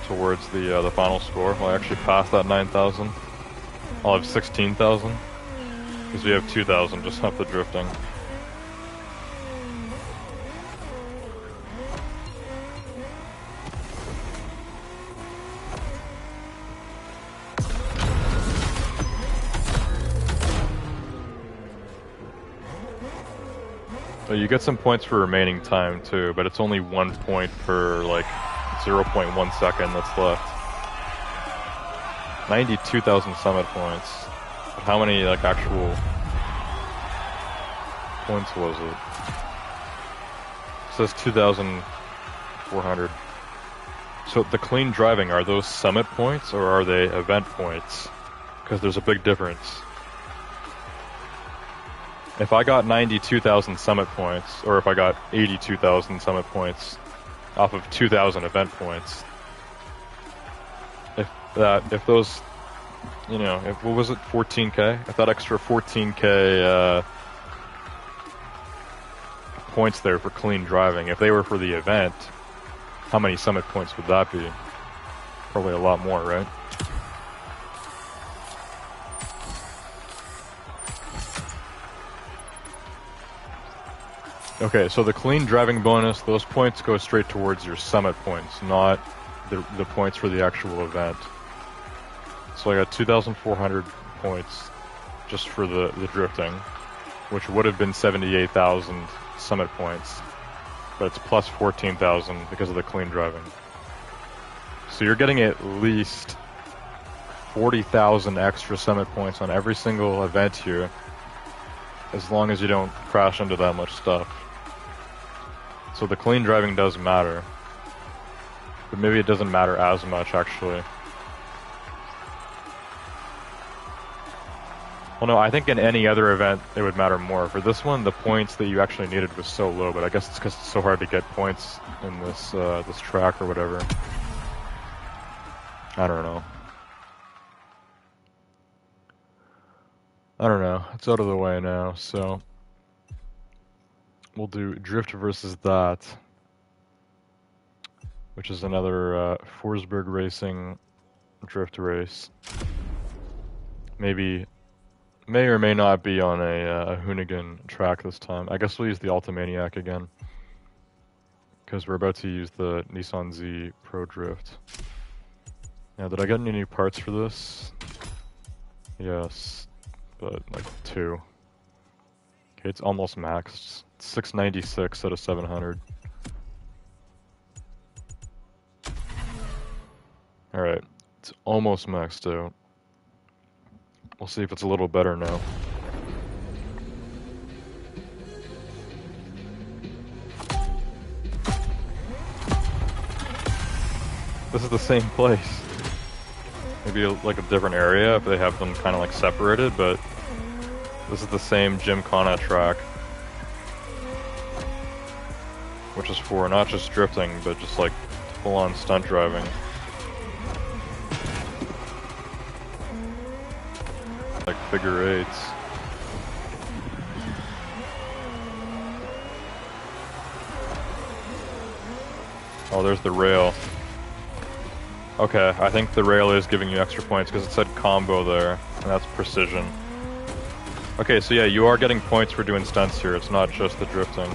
towards the final score? Will I actually pass that 9,000? I'll have 16,000. Because we have 2,000 just off the drifting. So you get some points for remaining time too, but it's only 1 point per like 0.1 second that's left. 92,000 summit points. But how many like actual points was it? It says 2,400. So the clean driving, are those summit points or are they event points? Because there's a big difference. If I got 92,000 summit points, or if I got 82,000 summit points off of 2,000 event points, if those, you know, what was it, 14k? If that extra 14k points there for clean driving, if they were for the event, how many summit points would that be? Probably a lot more, right? Okay, so the clean driving bonus, those points go straight towards your summit points, not the points for the actual event. So I got 2,400 points just for the drifting, which would have been 78,000 summit points, but it's plus 14,000 because of the clean driving. So you're getting at least 40,000 extra summit points on every single event here, as long as you don't crash into that much stuff. So the clean driving does matter, but maybe it doesn't matter as much actually. Well no, I think in any other event it would matter more. For this one, the points that you actually needed was so low, but I guess it's because it's so hard to get points in this this track or whatever. I don't know. I don't know. It's out of the way now, so we'll do Drift versus that, which is another Forsberg Racing drift race. Maybe, may or may not be on a Hoonigan track this time. I guess we'll use the Alta Maniac again, because we're about to use the Nissan Z Pro Drift. Now, did I get any new parts for this? Yes, but like 2. Okay, it's almost maxed. 696 out of 700. Alright, it's almost maxed out. We'll see if it's a little better now. This is the same place. Maybe like a different area if they have them kind of like separated, but this is the same Gymkhana track. Which is for not just drifting, but just like full-on stunt driving. Like figure eights. Oh, there's the rail. Okay, I think the rail is giving you extra points because it said combo there, and that's precision. Okay, so yeah, you are getting points for doing stunts here, it's not just the drifting.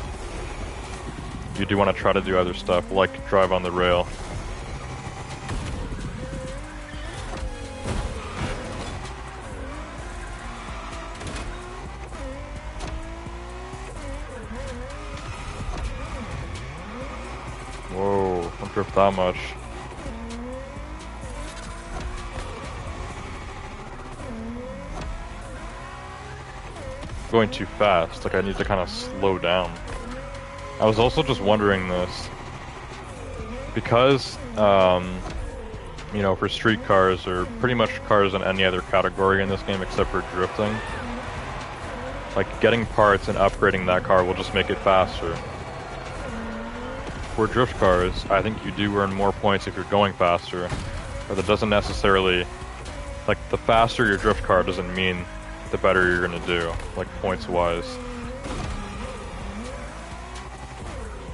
You do want to try to do other stuff, like drive on the rail. Don't drift that much. Going too fast, like I need to kind of slow down. I was also just wondering this, because, you know, for street cars, or pretty much cars in any other category in this game except for drifting, like getting parts and upgrading that car will just make it faster. For drift cars, I think you do earn more points if you're going faster, but that doesn't necessarily, like the faster your drift car doesn't mean the better you're gonna do, like points wise.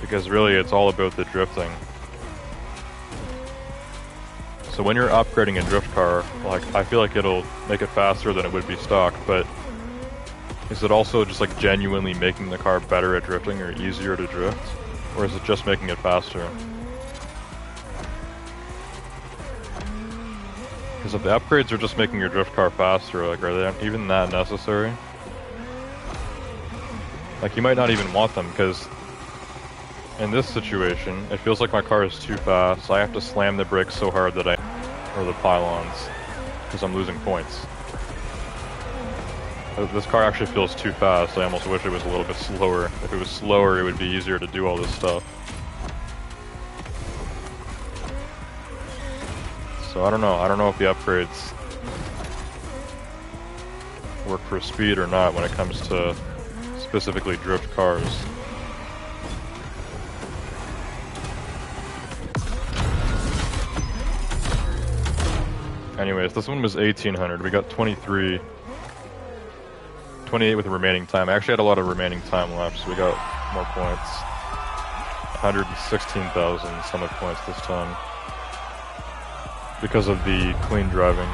Because really it's all about the drifting. So when you're upgrading a drift car, like I feel like it'll make it faster than it would be stock, but is it also just like genuinely making the car better at drifting or easier to drift? Or is it just making it faster? Because if the upgrades are just making your drift car faster, like are they even that necessary? Like you might not even want them, because in this situation, it feels like my car is too fast, so I have to slam the brakes so hard that or the pylons, because I'm losing points. This car actually feels too fast, I almost wish it was a little bit slower. If it was slower, it would be easier to do all this stuff. So I don't know if the upgrades work for speed or not when it comes to specifically drift cars. Anyways, this one was 1800, we got 23. 28 with the remaining time. I actually had a lot of remaining time left, so we got more points. 116,000 some of points this time. Because of the clean driving.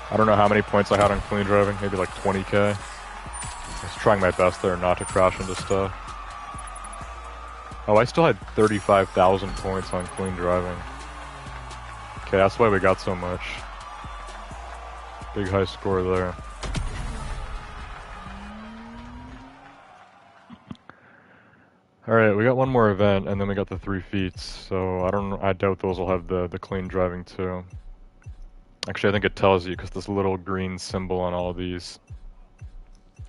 I don't know how many points I had on clean driving, maybe like 20k. I was trying my best there not to crash into stuff. Oh, I still had 35,000 points on clean driving. Okay, that's why we got so much. Big high score there. Alright, we got one more event, and then we got the 3 feats, so I doubt those will have the clean driving too. Actually, I think it tells you, because this little green symbol on all of these,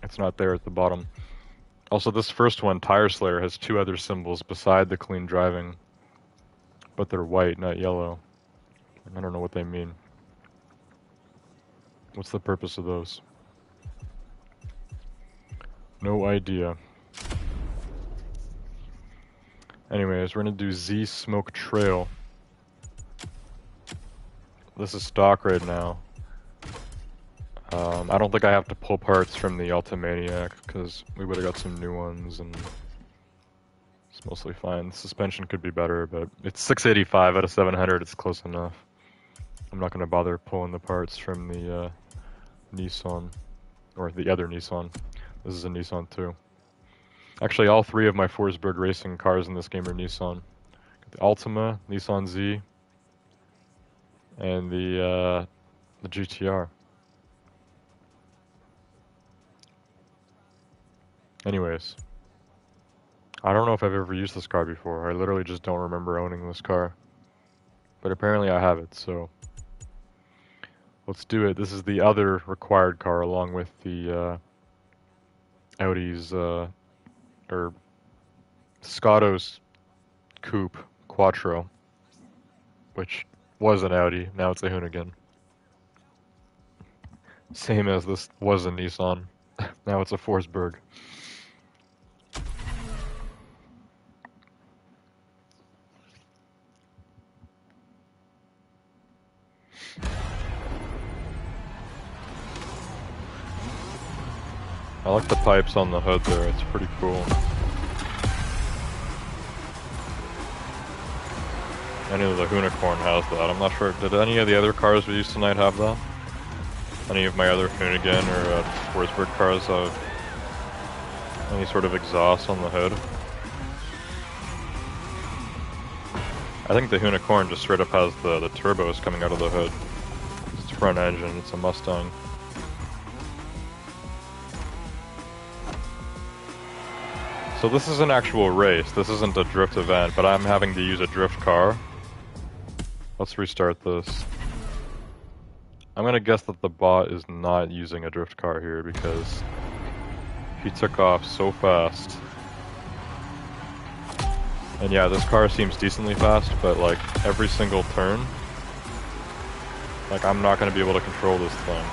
it's not there at the bottom. Also, this first one, Tire Slayer, has 2 other symbols beside the clean driving, but they're white, not yellow. I don't know what they mean. What's the purpose of those? No idea. Anyways, we're gonna do Z Smoke Trail. This is stock right now. I don't think I have to pull parts from the Ultimaniac, because we would have got some new ones, and it's mostly fine. The suspension could be better, but it's 685 out of 700, it's close enough. I'm not gonna bother pulling the parts from the Nissan, or the other Nissan. This is a Nissan too. Actually, all 3 of my Forsberg racing cars in this game are Nissan. The Altima, Nissan Z, and the GTR. Anyways, I don't know if I've ever used this car before. I literally just don't remember owning this car. But apparently I have it, so let's do it. This is the other required car along with the Audi's, or Scotto's Coupe Quattro, which was an Audi, now it's a Hoonigan. Same as this was a Nissan, now it's a Forsberg. I like the pipes on the hood there, it's pretty cool. Any of the Hoonicorn has that, I'm not sure. Did any of the other cars we used tonight have that? Any of my other Hoonigan or Forsberg cars have any sort of exhaust on the hood? I think the Hoonicorn just straight up has the turbos coming out of the hood. It's front engine, it's a Mustang. So this is an actual race. This isn't a drift event, but I'm having to use a drift car. Let's restart this. I'm gonna guess that the bot is not using a drift car here because he took off so fast. And yeah, this car seems decently fast, but like every single turn, like I'm not gonna be able to control this thing.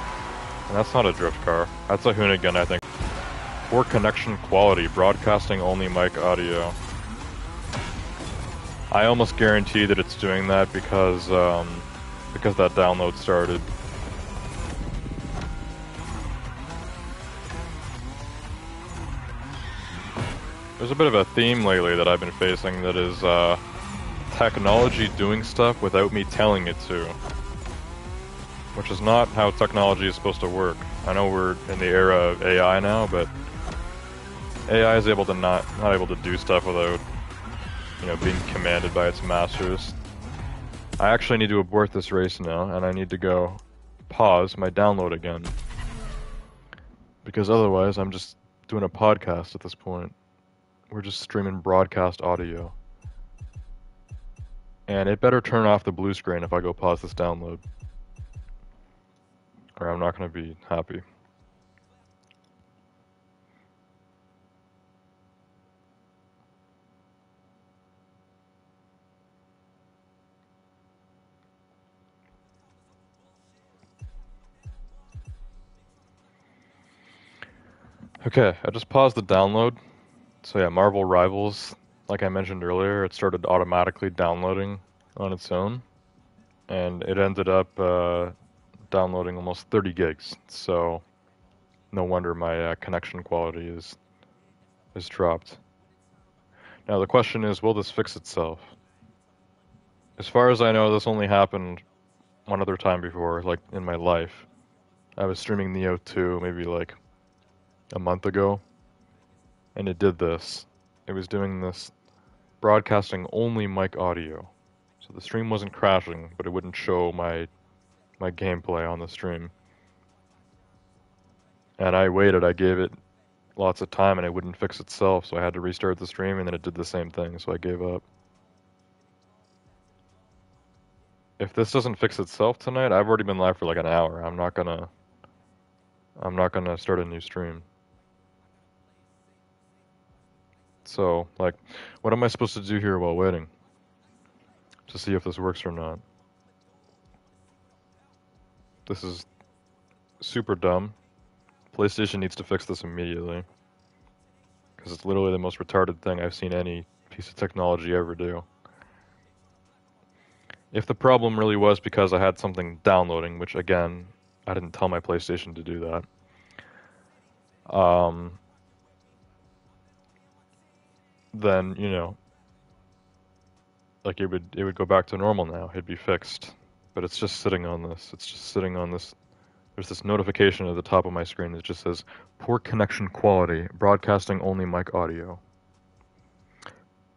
And that's not a drift car. That's a Hoonigan, I think. Poor connection quality, broadcasting only mic audio. I almost guarantee that it's doing that because that download started. There's a bit of a theme lately that I've been facing that is technology doing stuff without me telling it to. Which is not how technology is supposed to work. I know we're in the era of AI now, but AI is able to not able to do stuff without, you know, being commanded by its masters. I actually need to abort this race now, and I need to go pause my download again. Because otherwise I'm just doing a podcast at this point. We're just streaming broadcast audio. And it better turn off the blue screen if I go pause this download. Or I'm not going to be happy. Okay, I just paused the download. So yeah, Marvel Rivals, like I mentioned earlier, it started automatically downloading on its own. And it ended up downloading almost 30 gigs. So no wonder my connection quality is dropped. Now the question is, will this fix itself? As far as I know, this only happened one other time before, like in my life. I was streaming Neo 2 maybe like a month ago, and it did this. It was doing this broadcasting only mic audio. So the stream wasn't crashing, but it wouldn't show my gameplay on the stream. And I waited, I gave it lots of time and it wouldn't fix itself, so I had to restart the stream and then it did the same thing, so I gave up. If this doesn't fix itself tonight, I've already been live for like an hour. I'm not gonna start a new stream. So, like, what am I supposed to do here while waiting? To see if this works or not. This is super dumb. PlayStation needs to fix this immediately. Because it's literally the most retarded thing I've seen any piece of technology ever do. If the problem really was because I had something downloading, which again, I didn't tell my PlayStation to do that. Then, you know, like it would go back to normal now. It'd be fixed. But it's just sitting on this. It's just sitting on this. There's this notification at the top of my screen that just says, poor connection quality, broadcasting only mic audio.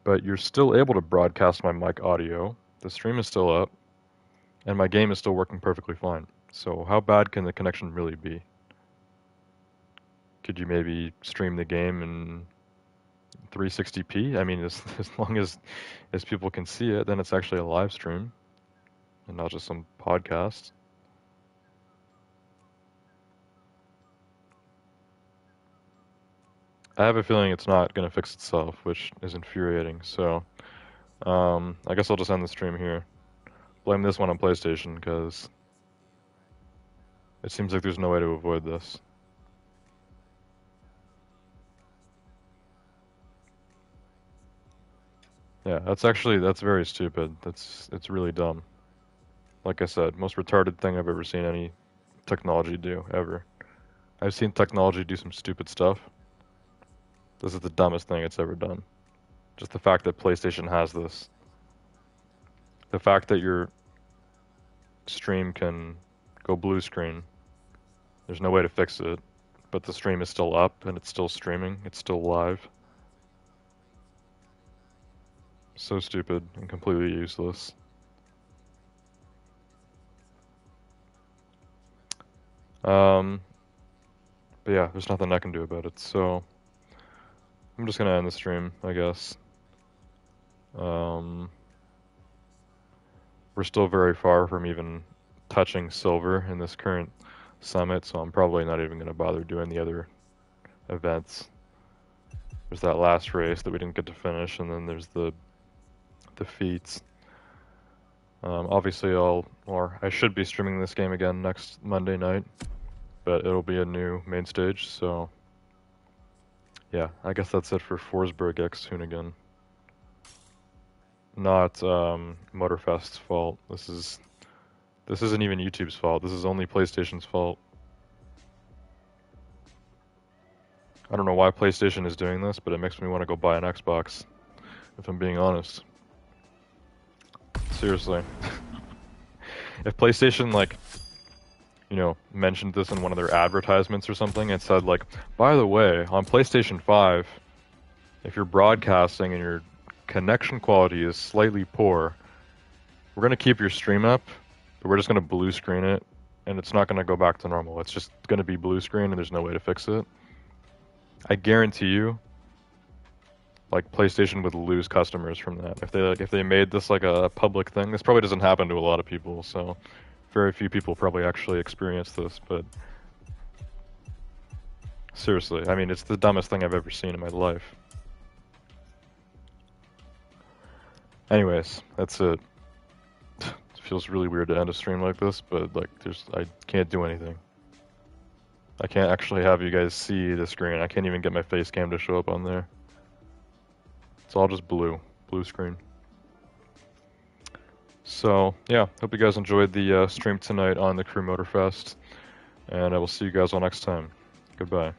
But you're still able to broadcast my mic audio. The stream is still up. And my game is still working perfectly fine. So how bad can the connection really be? Could you maybe stream the game in 360p? I mean, as long as people can see it, then it's actually a live stream and not just some podcast. I have a feeling it's not going to fix itself, which is infuriating. So I guess I'll just end the stream here. Blame this one on PlayStation because it seems like there's no way to avoid this. Yeah, that's very stupid. It's really dumb. Like I said, most retarded thing I've ever seen any technology do, ever. I've seen technology do some stupid stuff. This is the dumbest thing it's ever done. Just the fact that PlayStation has this. The fact that your stream can go blue screen. There's no way to fix it, but the stream is still up and it's still streaming. It's still live. So stupid and completely useless. But yeah, there's nothing I can do about it, so I'm just gonna end the stream, I guess. We're still very far from even touching silver in this current summit, so I'm probably not even gonna bother doing the other events. There's that last race that we didn't get to finish, and then there's the defeats. Obviously, I should be streaming this game again next Monday night, but it'll be a new main stage, so yeah, I guess that's it for Forsberg x Hoonigan. Not Motorfest's fault. This isn't even YouTube's fault. This is only PlayStation's fault. I don't know why PlayStation is doing this, but it makes me want to go buy an Xbox, if I'm being honest. Seriously. If PlayStation, like, you know, mentioned this in one of their advertisements or something and said, like, by the way, on PlayStation 5, if you're broadcasting and your connection quality is slightly poor, we're going to keep your stream up, but we're just going to blue screen it, and it's not going to go back to normal. It's just going to be blue screen, and there's no way to fix it. I guarantee you, like, PlayStation would lose customers from that. If they made this like a public thing, this probably doesn't happen to a lot of people, so very few people probably actually experience this, but seriously, I mean, it's the dumbest thing I've ever seen in my life. Anyways, that's it. It feels really weird to end a stream like this, but like, I can't do anything. I can't actually have you guys see the screen. I can't even get my face cam to show up on there. It's all just blue screen. So yeah, hope you guys enjoyed the stream tonight on the Crew Motorfest, and I will see you guys all next time. Goodbye.